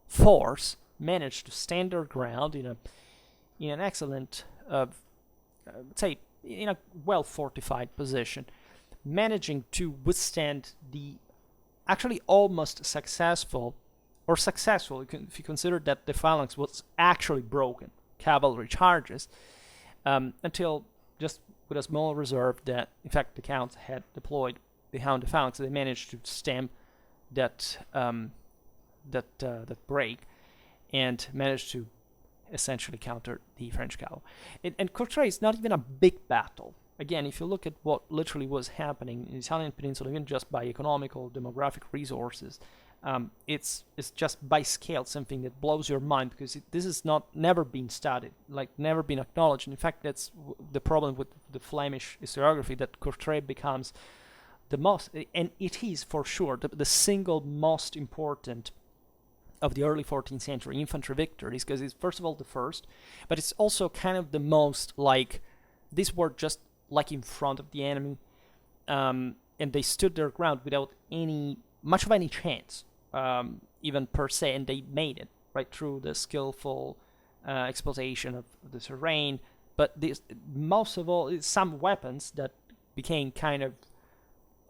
force managed to stand their ground in an excellent, say, in a well-fortified position, managing to withstand the actually almost successful if you consider that the phalanx was actually broken cavalry charges, until just with a small reserve that, in fact, the Counts had deployed behind the phalanx, they managed to stem that break and managed to essentially counter the French cavalry. And Courtrai is not even a big battle. Again, if you look at what literally was happening in the Italian peninsula, even just by economical, demographic resources, it's just by scale something that blows your mind, because this has never been studied, like never been acknowledged. In fact, that's the problem with the Flemish historiography, that Courtrai becomes the most, and it is for sure the single most important of the early 14th century infantry victories, because it's first of all the first, but it's also kind of the most, like, these were just like in front of the enemy, and they stood their ground without much of any chance, even per se, and they made it right through the skillful exploitation of the terrain. But most of all, some weapons that became kind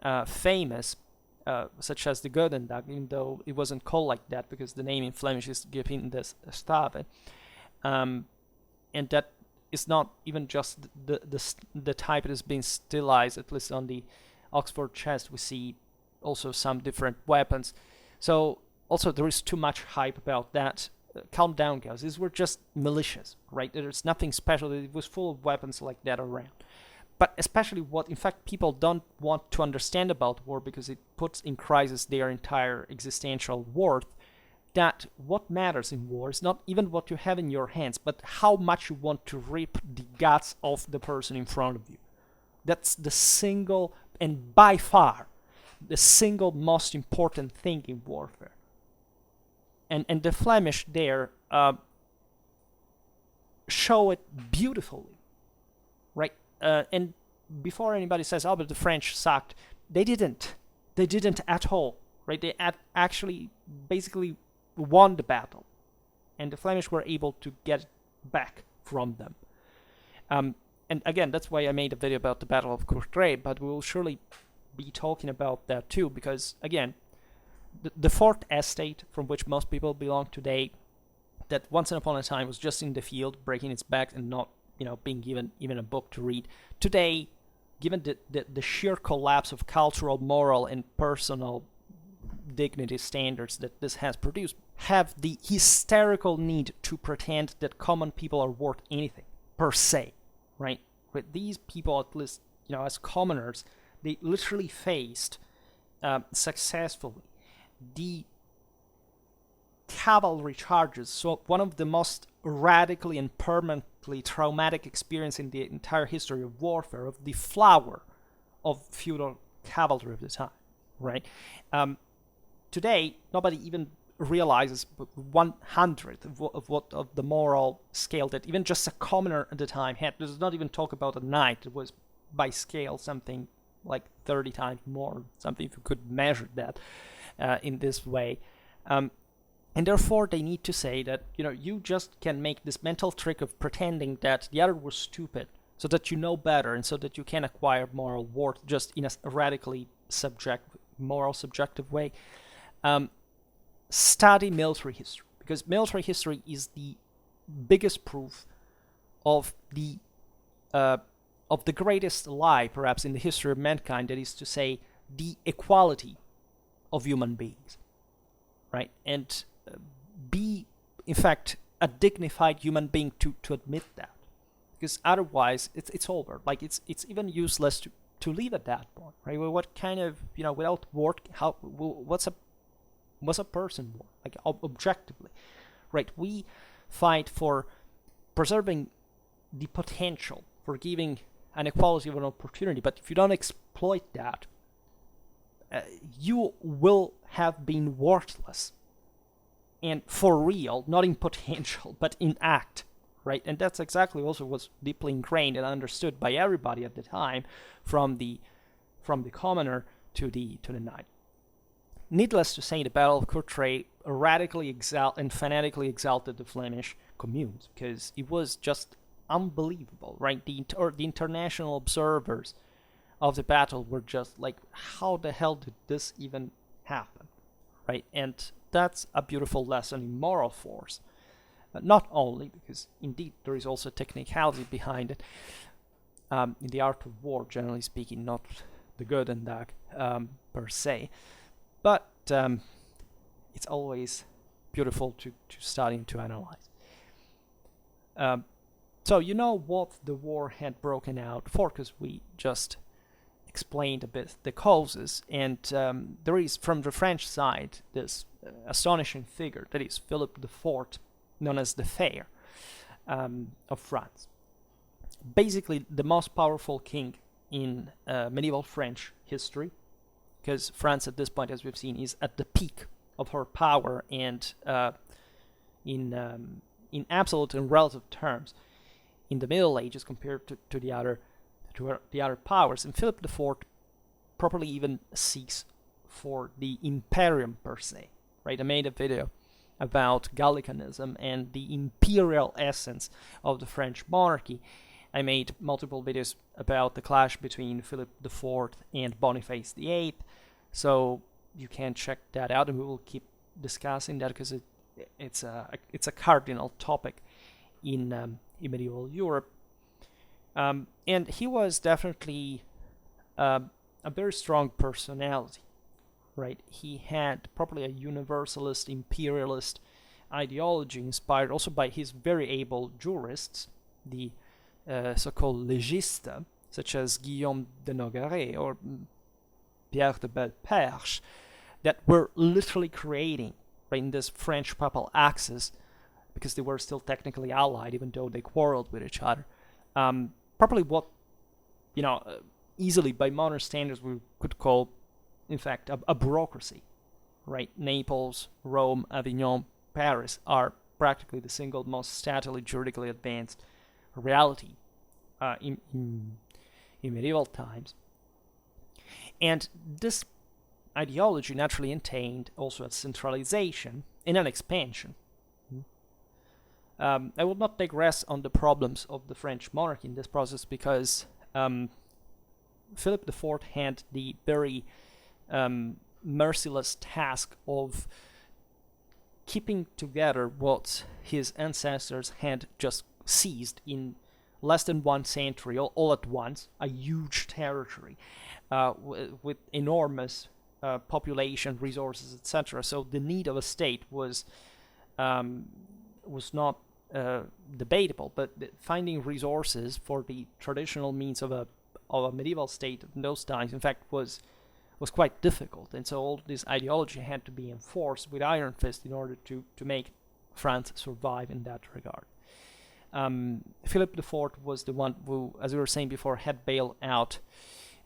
of famous, such as the Godendag, even though it wasn't called like that because the name in Flemish is Gepindes and that is not even just the type that is being stylized. At least on the Oxford chest, we see also some different weapons. So also there is too much hype about that. Calm down, guys. These were just militias, right? There's nothing special. It was full of weapons like that around. But especially what, in fact, people don't want to understand about war because it puts in crisis their entire existential worth, that what matters in war is not even what you have in your hands, but how much you want to rip the guts off the person in front of you. That's the single, and by far, the single most important thing in warfare. And the Flemish there show it beautifully, right? And before anybody says, oh, but the French sucked, they didn't at all, right? They actually basically won the battle, and the Flemish were able to get it back from them. And again, that's why I made a video about the Battle of Courtrai, but we will surely be talking about that too, because again, the fourth estate from which most people belong today, that once upon a time was just in the field breaking its back and not, being given even a book to read. Today, given the sheer collapse of cultural, moral, and personal dignity standards that this has produced, have the hysterical need to pretend that common people are worth anything, per se, right? With these people, at least, as commoners, they literally faced successfully the cavalry charges. So one of the most radically and permanently traumatic experience in the entire history of warfare, of the flower of feudal cavalry of the time, right? Today, nobody even realizes 1/100 of the moral scale that even just a commoner at the time had. Does not even talk about a knight. It was by scale something like 30 times more, something if you could measure that in this way. And therefore, they need to say that, you just can make this mental trick of pretending that the other was stupid so that you know better and so that you can acquire moral worth just in a radically moral subjective way. Study military history, because military history is the biggest proof of the greatest lie, perhaps, in the history of mankind, that is to say, the equality of human beings, right? And be, in fact, a dignified human being to admit that, because otherwise it's over. Like it's even useless to live at that point, right? Well, what kind of, without work, what's a person worth, like objectively, right? We fight for preserving the potential, for giving an equality of an opportunity, but if you don't exploit that, you will have been worthless, and for real, not in potential, but in act, right? And that's exactly also what's deeply ingrained and understood by everybody at the time, from the commoner to the knight. Needless to say, the Battle of Courtrai radically and fanatically exalted the Flemish Communes, because it was just unbelievable, right? The international observers of the battle were just like, how the hell did this even happen, right? And that's a beautiful lesson in moral force. Not only because, indeed, there is also technicality behind it, in the art of war, generally speaking, not the Godendag per se, but it's always beautiful to study and to analyze. So what the war had broken out for, because we just explained a bit the causes, and there is, from the French side, this astonishing figure, that is Philip IV, known as the Fair, of France. Basically, the most powerful king in medieval French history, because France at this point, as we've seen, is at the peak of her power, and in absolute and relative terms, in the Middle Ages compared to the other powers. And Philip IV properly even seeks for the imperium per se, right? I made a video about Gallicanism and the imperial essence of the French monarchy, I made multiple videos about the clash between Philip IV and Boniface VIII, so you can check that out, and we will keep discussing that because it's a cardinal topic in medieval Europe. And he was definitely a very strong personality, right? He had probably a universalist, imperialist ideology, inspired also by his very able jurists, the so-called légistes, such as Guillaume de Nogaret or Pierre de Belperche, that were literally creating, right, in this French papal axis, because they were still technically allied, even though they quarreled with each other. Probably what, easily by modern standards we could call, in fact, a bureaucracy, right? Naples, Rome, Avignon, Paris are practically the single most statally, juridically advanced reality in medieval times. And this ideology naturally entailed also a centralization and an expansion. I will not digress on the problems of the French monarchy in this process because Philip IV had the very merciless task of keeping together what his ancestors had just seized in less than 1 century, all at once, a huge territory with enormous population, resources, etc. So the need of a state was not debatable, but finding resources for the traditional means of a medieval state in those times, in fact, was quite difficult. And so all this ideology had to be enforced with iron fist in order to make France survive in that regard. Philip IV was the one who, as we were saying before, had bailed out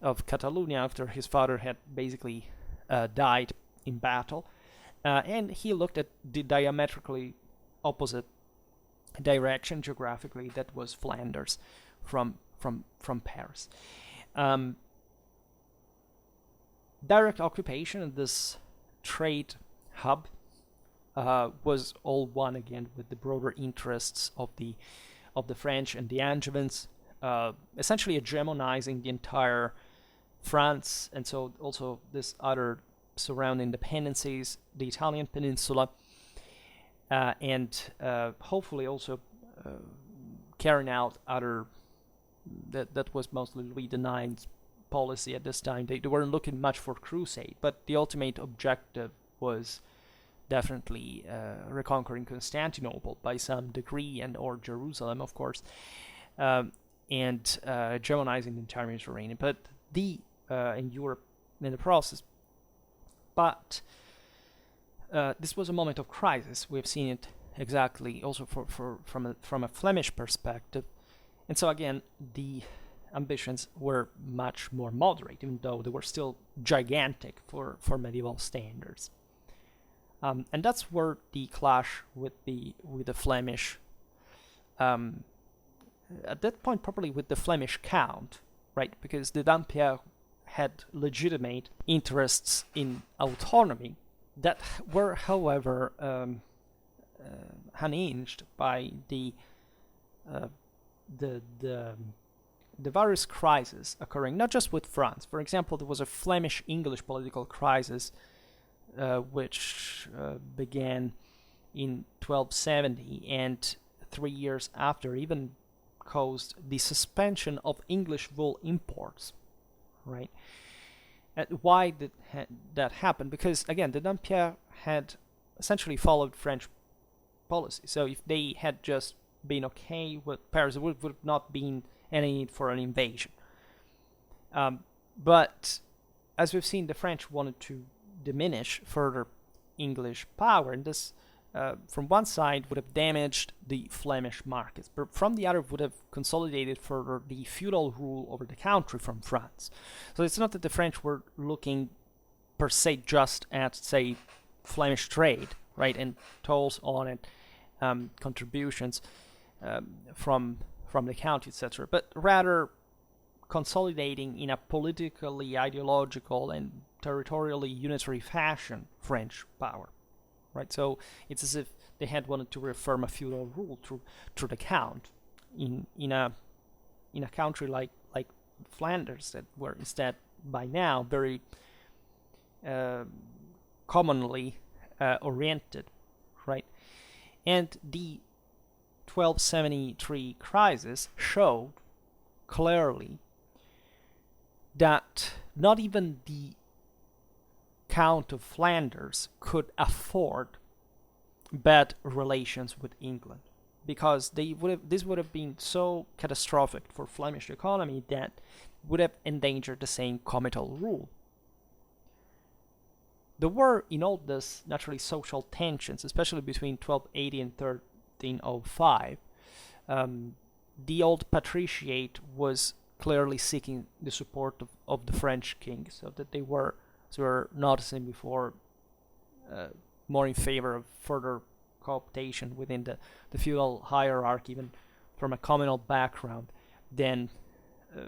of Catalonia after his father had basically died in battle, and he looked at the diametrically opposite direction geographically, that was Flanders from Paris. Direct occupation of this trade hub was all one again with the broader interests of the French and the Angevins, essentially hegemonizing the entire France, and so also this other surrounding dependencies, the Italian peninsula, and hopefully also carrying out other that was mostly Louis IX's policy at this time. They weren't looking much for crusade, but the ultimate objective was definitely reconquering Constantinople by some degree, and or Jerusalem, of course, and hegemonizing the entire Mediterranean, but in Europe in the process. But this was a moment of crisis. We've seen it exactly also from a Flemish perspective, and so again the ambitions were much more moderate, even though they were still gigantic for medieval standards. And that's where the clash with the Flemish, at that point probably with the Flemish count, right? Because the Dampierre had legitimate interests in autonomy that were, however, unhinged by the various crises occurring, not just with France. For example, there was a Flemish-English political crisis which began in 1270, and 3 years after even caused the suspension of English wool imports, right? Why did that happen? Because, again, the Dampierre had essentially followed French policy. So if they had just been okay with Paris, there would have not been any need for an invasion. But as we've seen, the French wanted to diminish further English power, and this, from one side, would have damaged the Flemish markets, but from the other would have consolidated further the feudal rule over the country from France. So it's not that the French were looking per se just at, say, Flemish trade, right, and tolls on it, contributions from the county, etc., but rather consolidating in a politically, ideological, and territorially unitary fashion French power, right? So it's as if they had wanted to reaffirm a feudal rule through the count in a in a country like Flanders, that were instead by now very commonly oriented, right? And the 1273 crisis showed clearly that not even the Count of Flanders could afford bad relations with England, because this would have been so catastrophic for Flemish economy that would have endangered the same comital rule. There were in all this naturally social tensions, especially between 1280 and 1305. The old patriciate was clearly seeking the support of the French king, so that they were, as we were noticing before, more in favor of further cooptation within the feudal hierarchy, even from a communal background, than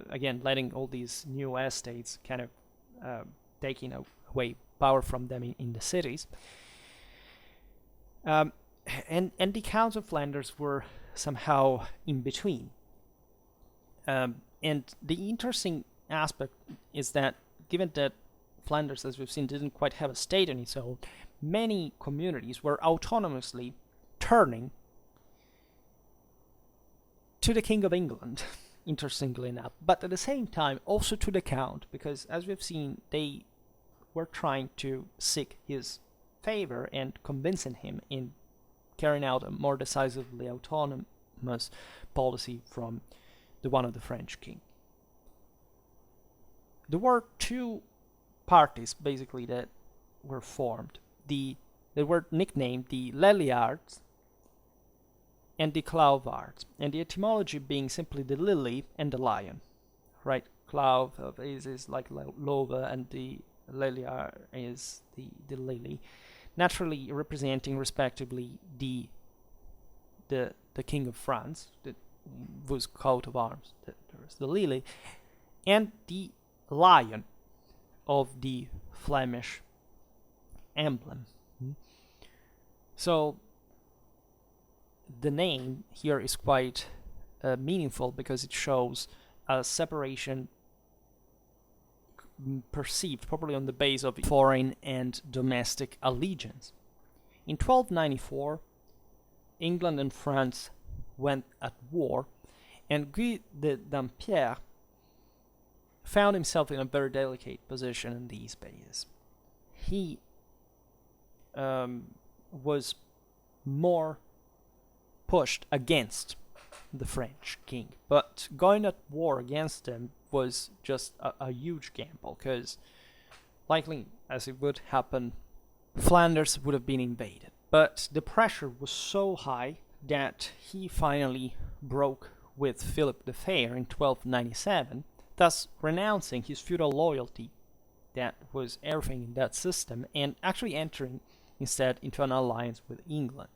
again letting all these new estates kind of taking away power from them in the cities. And the Counts of Flanders were somehow in between. And the interesting aspect is that, given that Flanders, as we've seen, didn't quite have a state on its own, many communities were autonomously turning to the King of England, interestingly enough, but at the same time also to the Count, because as we've seen, they were trying to seek his favor and convincing him in carrying out a more decisively autonomous policy from the one of the French king. There were two parties basically that were formed. They were nicknamed the Leliards and the Klauvards, and the etymology being simply the lily and the lion, right? Klauv is like Lova, and the Leliard is the lily, naturally representing respectively the King of France, whose coat of arms, there's the lily, and the lion of the Flemish emblem. So the name here is quite meaningful, because it shows a separation perceived probably on the base of foreign and domestic allegiance. In 1294, England and France went at war, and Guy de Dampierre found himself in a very delicate position in these bases. He was more pushed against the French king, but going at war against him was just a huge gamble, because likely, as it would happen, Flanders would have been invaded. But the pressure was so high that he finally broke with Philip the Fair in 1297, thus renouncing his feudal loyalty that was everything in that system, and actually entering instead into an alliance with England.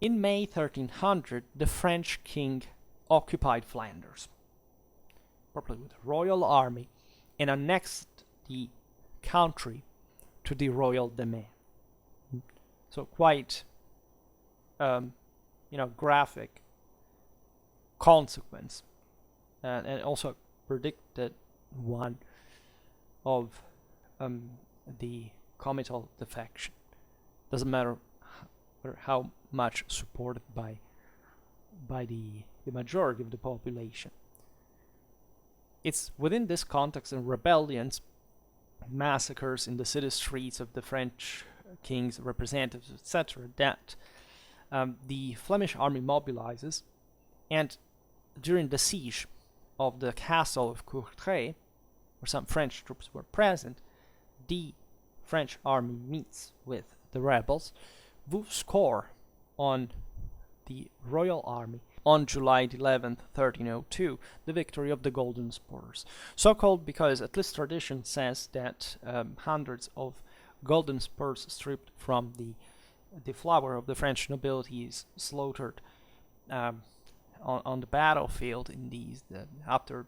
In May 1300, the French king occupied Flanders, probably with a royal army, and annexed the country to the royal domain. So quite, graphic consequence, and also a predicted one of the comital defection. Doesn't matter how much supported by the majority of the population. It's within this context and rebellions, massacres in the city streets of the French king's representatives, etc., that the Flemish army mobilizes, and during the siege of the castle of Courtrai, where some French troops were present, the French army meets with the rebels, who score on the royal army on July 11th, 1302, the victory of the Golden Spurs. So called because at least tradition says that hundreds of golden spurs stripped from the flower of the French nobility is slaughtered on the battlefield in these after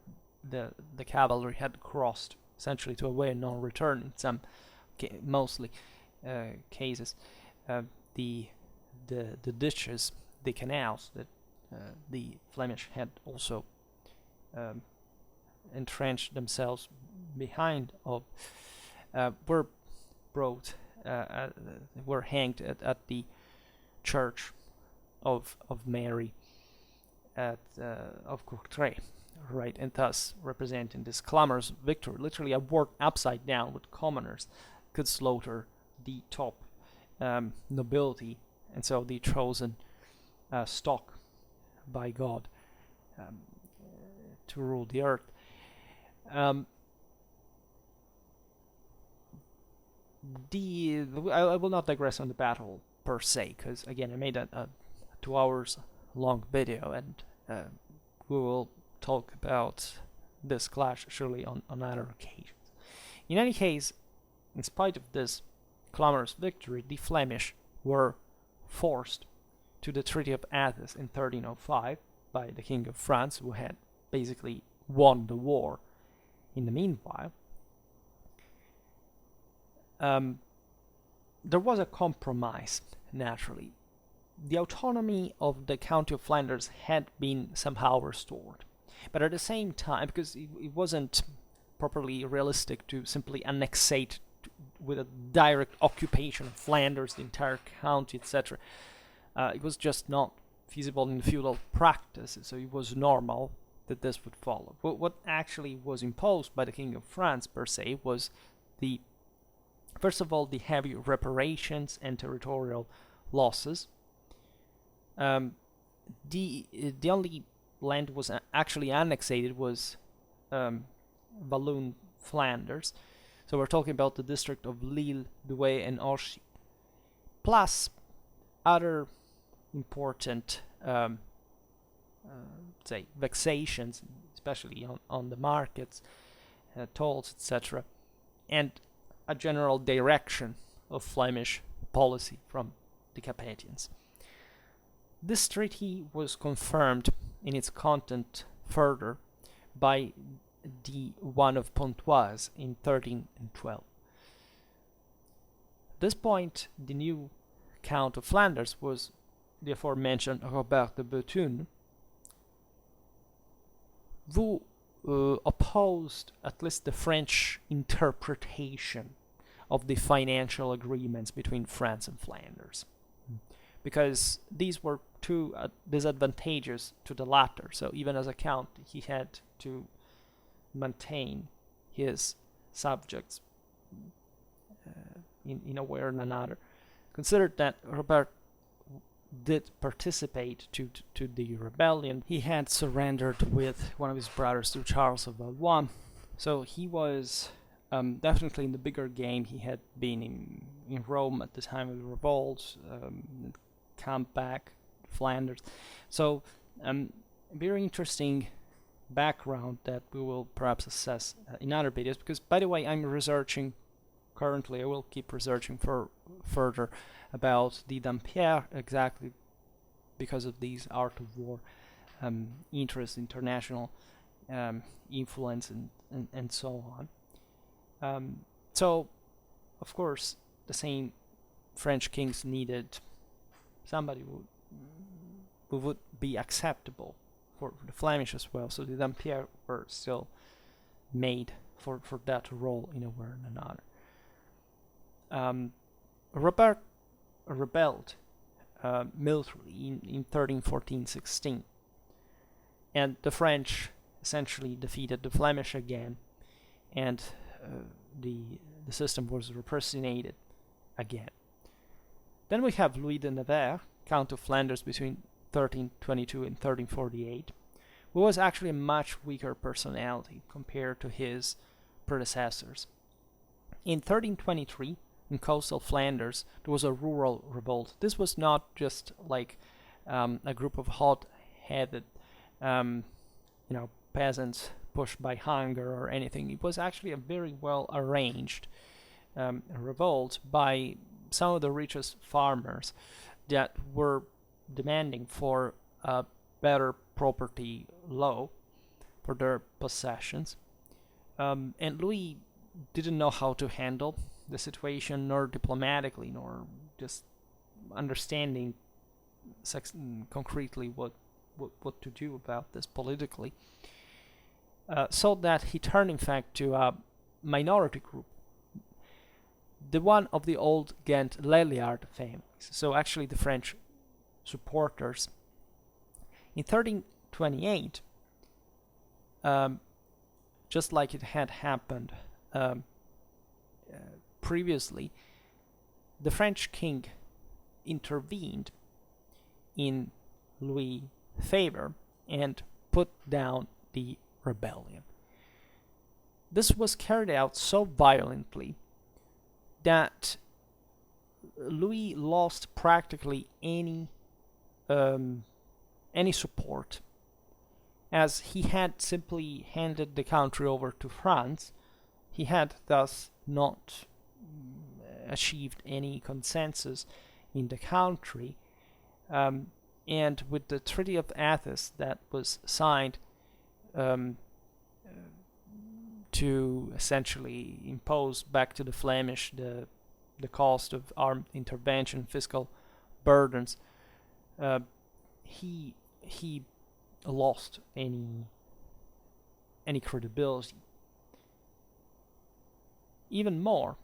the cavalry had crossed essentially to a way of non-return in some mostly cases the ditches, the canals that the Flemish had also entrenched themselves behind of, were brought, were hanged at the Church of Mary of Courtrai, right, and thus representing this clamorous victory, literally a war upside down, with commoners could slaughter the top nobility, and so the chosen stock by God to rule the earth. I will not digress on the battle per se, because again I made a 2 hours long video, and we will talk about this clash surely on other occasions. In any case, in spite of this clamorous victory, the Flemish were forced to the Treaty of Athens in 1305 by the King of France, who had basically won the war in the meanwhile. There was a compromise, naturally. The autonomy of the County of Flanders had been somehow restored, but at the same time, because it wasn't properly realistic to simply annexate with a direct occupation of Flanders, the entire county, etc. It was just not feasible in feudal practice, so it was normal that this would follow. But what actually was imposed by the King of France per se was first of all, the heavy reparations and territorial losses. The only land was actually annexated was Walloon Flanders. So we're talking about the district of Lille, Douai, and Auchy, plus other important, say, vexations, especially on the markets, tolls, etc., and a general direction of Flemish policy from the Carpathians. This treaty was confirmed in its content further by the one of Pontoise in 1312. At this point, the new Count of Flanders was the aforementioned Robert de Bethune, who opposed at least the French interpretation of the financial agreements between France and Flanders, because these were too disadvantageous to the latter. So even as a count, he had to maintain his subjects in a way or another. Considered that Robert did participate to the rebellion, he had surrendered with one of his brothers to Charles of Valois, so he was definitely in the bigger game. He had been in Rome at the time of the revolts, come back Flanders, so very interesting background that we will perhaps assess in other videos, because by the way, I'm researching currently, I will keep researching for further about the Dampierre, exactly because of these art of war interest, international influence, and so on. So of course the same French kings needed somebody who would be acceptable for the Flemish as well, so the Dampierre were still made for that role in a way or another. Robert rebelled militarily in 1314-16, and the French essentially defeated the Flemish again, and the system was repressionated again. Then we have Louis de Nevers, Count of Flanders between 1322 and 1348, who was actually a much weaker personality compared to his predecessors. In 1323, in coastal Flanders, there was a rural revolt. This was not just like a group of hot-headed, peasants pushed by hunger or anything. It was actually a very well-arranged revolt by some of the richest farmers that were demanding for a better property law for their possessions. And Louis didn't know how to handle the situation, nor diplomatically, nor just understanding concretely what what to do about this politically, so that he turned in fact to a minority group, the one of the old Ghent Leliard families, so actually the French supporters. In 1328, just like it had happened previously, the French king intervened in Louis' favor and put down the rebellion. This was carried out so violently that Louis lost practically any support, as he had simply handed the country over to France. He had thus not achieved any consensus in the country, and with the Treaty of Athens that was signed to essentially impose back to the Flemish the cost of armed intervention, fiscal burdens, he lost any credibility. Even more,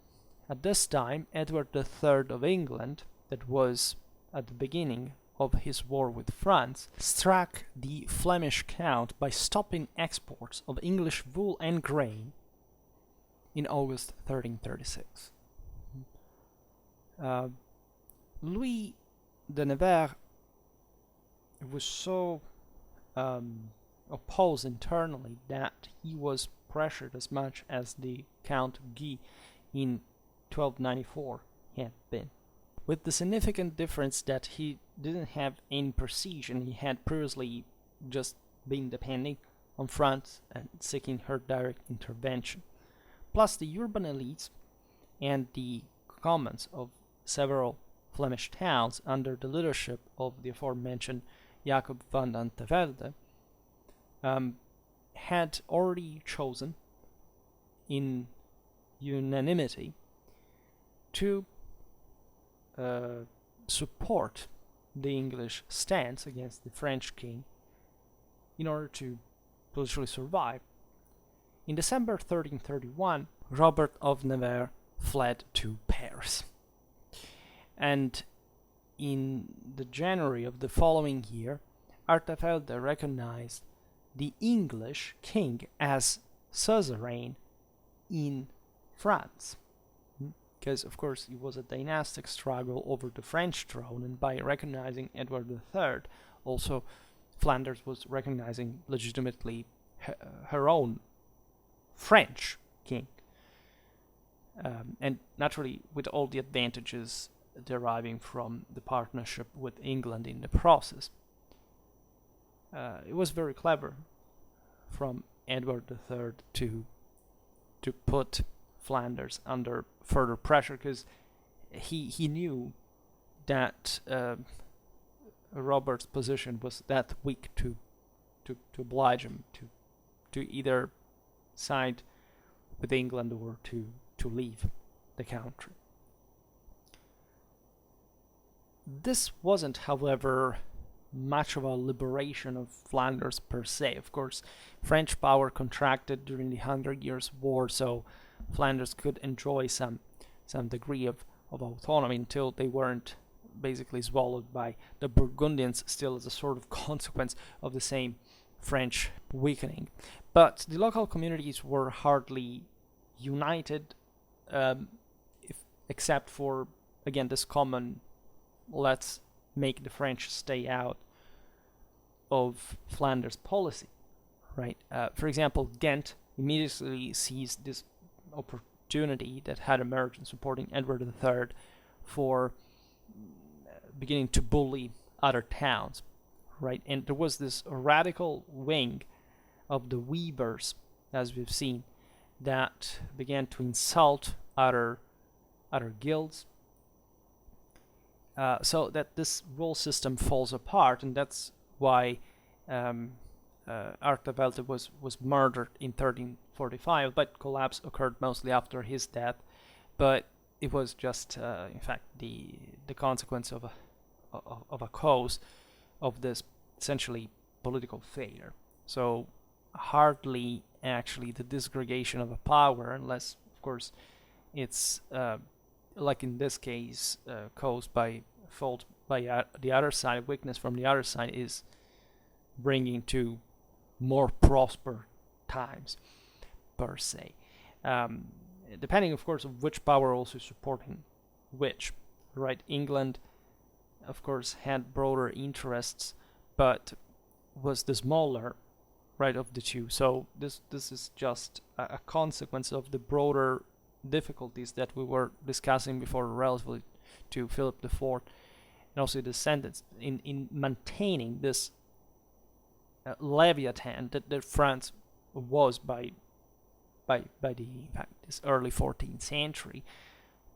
at this time, Edward III of England, that was at the beginning of his war with France, struck the Flemish count by stopping exports of English wool and grain in August 1336. Louis de Nevers was so opposed internally that he was pressured as much as the Count Guy in 1294 had been, with the significant difference that he didn't have any precision. He had previously just been depending on France and seeking her direct intervention. Plus, the urban elites and the commons of several Flemish towns under the leadership of the aforementioned Jacob van Artevalde had already chosen in unanimity to support the English stance against the French king in order to politically survive. In December 1331, Robert of Nevers fled to Paris. And in the January of the following year, Artevalde recognized the English king as suzerain in France. Because, of course, it was a dynastic struggle over the French throne, and by recognizing Edward III, also Flanders was recognizing legitimately her own French king. And naturally, with all the advantages deriving from the partnership with England in the process. It was very clever from Edward III to put Flanders under further pressure, because he knew that Robert's position was that weak to oblige him to either side with England or to leave the country. This wasn't, however, much of a liberation of Flanders per se. Of course, French power contracted during the 100 Years' War, so Flanders could enjoy some degree of autonomy until they weren't basically swallowed by the Burgundians, still as a sort of consequence of the same French weakening. But the local communities were hardly united, except for, again, this common let's make the French stay out of Flanders policy, right? For example, Ghent immediately seized this opportunity that had emerged in supporting Edward III for beginning to bully other towns, right? And there was this radical wing of the weavers, as we've seen, that began to insult other guilds, so that this rule system falls apart, and that's why Artevalde was murdered in 1345, but collapse occurred mostly after his death. But it was just, in fact, the consequence of a cause of this essentially political failure. So hardly actually the disgregation of a power, unless, of course, it's like in this case, caused by fault by the other side, weakness from the other side, is bringing to more prosper times per se. Depending, of course, of which power also supporting which, right? England, of course, had broader interests, but was the smaller, right, of the two. So this is just a consequence of the broader difficulties that we were discussing before, relatively to Philip IV, and also the descendants in maintaining this leviathan that France was by the in fact this early 14th century,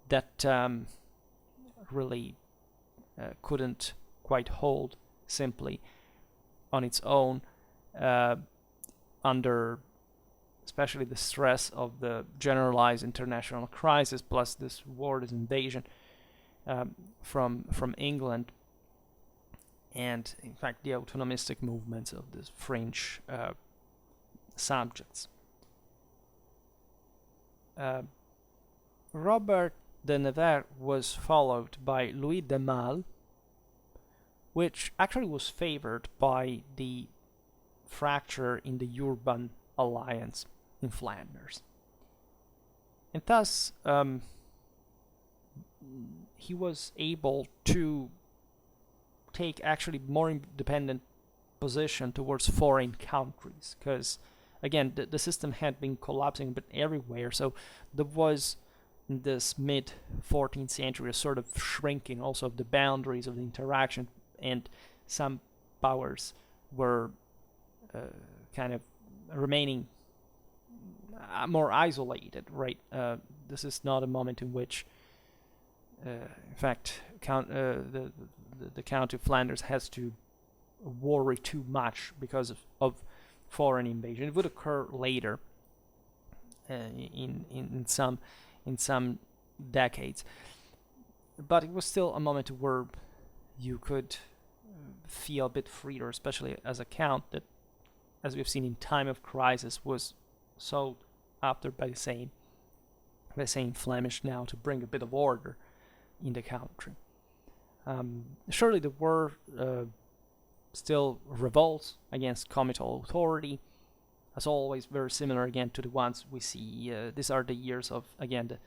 that really couldn't quite hold simply on its own, under especially the stress of the generalized international crisis, plus this war, this invasion from England, and in fact the autonomistic movements of the French subjects. Robert de Nevers was followed by Louis de Male, which actually was favored by the fracture in the urban alliance in Flanders. And thus, he was able to take actually more independent position towards foreign countries, because again, the system had been collapsing but everywhere. So there was, in this mid 14th century, a sort of shrinking also of the boundaries of the interaction, and some powers were kind of remaining more isolated, right? This is not a moment in which, in fact, the County of Flanders has to worry too much because of foreign invasion. It would occur later, in some decades, but it was still a moment where you could feel a bit freer, especially as a count that, as we've seen in time of crisis, was sought after by the same Flemish now to bring a bit of order in the country. Surely there were still revolts against comital authority, as always, very similar again to the ones we see. These are the years of, again,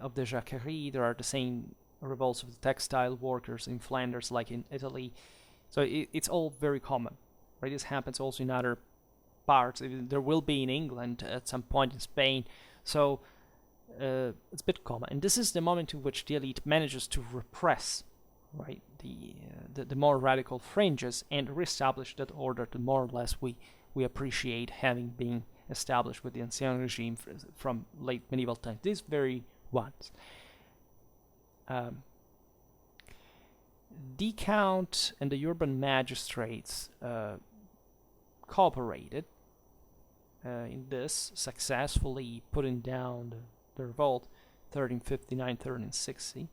of the Jacquerie. There are the same revolts of the textile workers in Flanders, like in Italy. So it's all very common, right? This happens also in other parts. There will be in England at some point, in Spain. So it's a bit common. And this is the moment in which the elite manages to repress, right, the more radical fringes, and reestablish that order that more or less we appreciate having been established with the Ancien regime from late medieval times. These very ones. The Count and the urban magistrates cooperated in this, successfully putting down the revolt 1359-1360.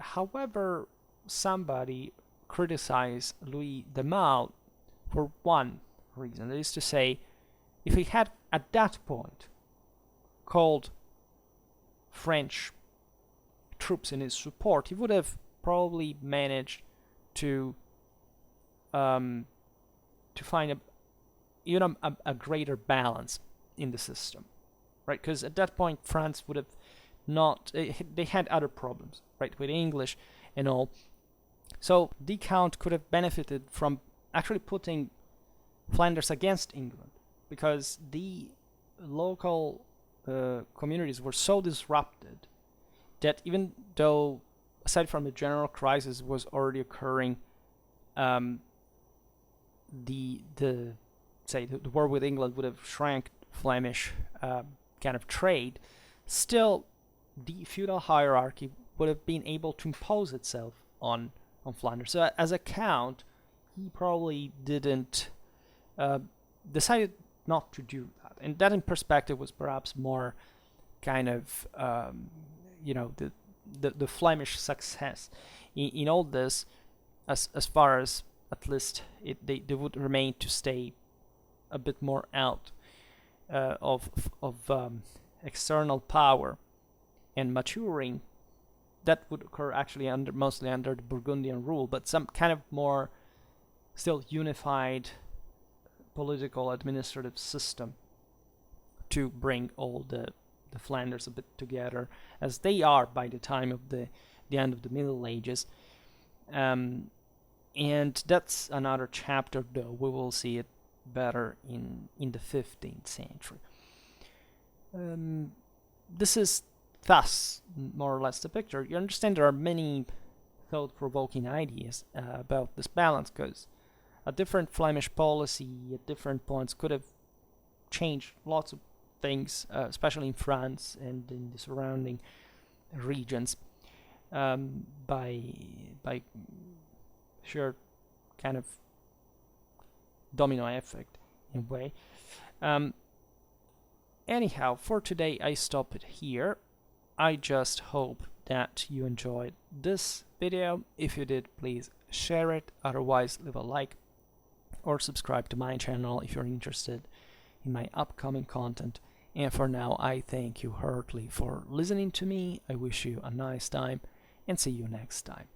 However, somebody criticized Louis de Male for one reason. That is to say, if he had at that point called French troops in his support, he would have probably managed to find a greater balance in the system, right? Because at that point, France would have not. They had other problems, right, with English and all. So the Count could have benefited from actually putting Flanders against England, because the local communities were so disrupted that even though, aside from the general crisis was already occurring, the war with England would have shrank Flemish kind of trade. Still, the feudal hierarchy would have been able to impose itself on Flanders. So as a count, he probably didn't decided not to do that, and that in perspective was perhaps more kind of the Flemish success in all this, as far as at least they would remain to stay a bit more out of external power and maturing, that would occur actually mostly under the Burgundian rule, but some kind of more still unified political administrative system to bring all the Flanders a bit together, as they are by the time of the end of the Middle Ages. And that's another chapter, though. We will see it better in the 15th century. This is thus more or less the picture. You understand there are many thought-provoking ideas about this balance, because a different Flemish policy at different points could have changed lots of things, especially in France and in the surrounding regions, by sheer kind of domino effect in a way. Anyhow, for today I stop it here. I just hope that you enjoyed this video. If you did, please share it. Otherwise, leave a like or subscribe to my channel if you're interested in my upcoming content. And for now, I thank you heartily for listening to me. I wish you a nice time and see you next time.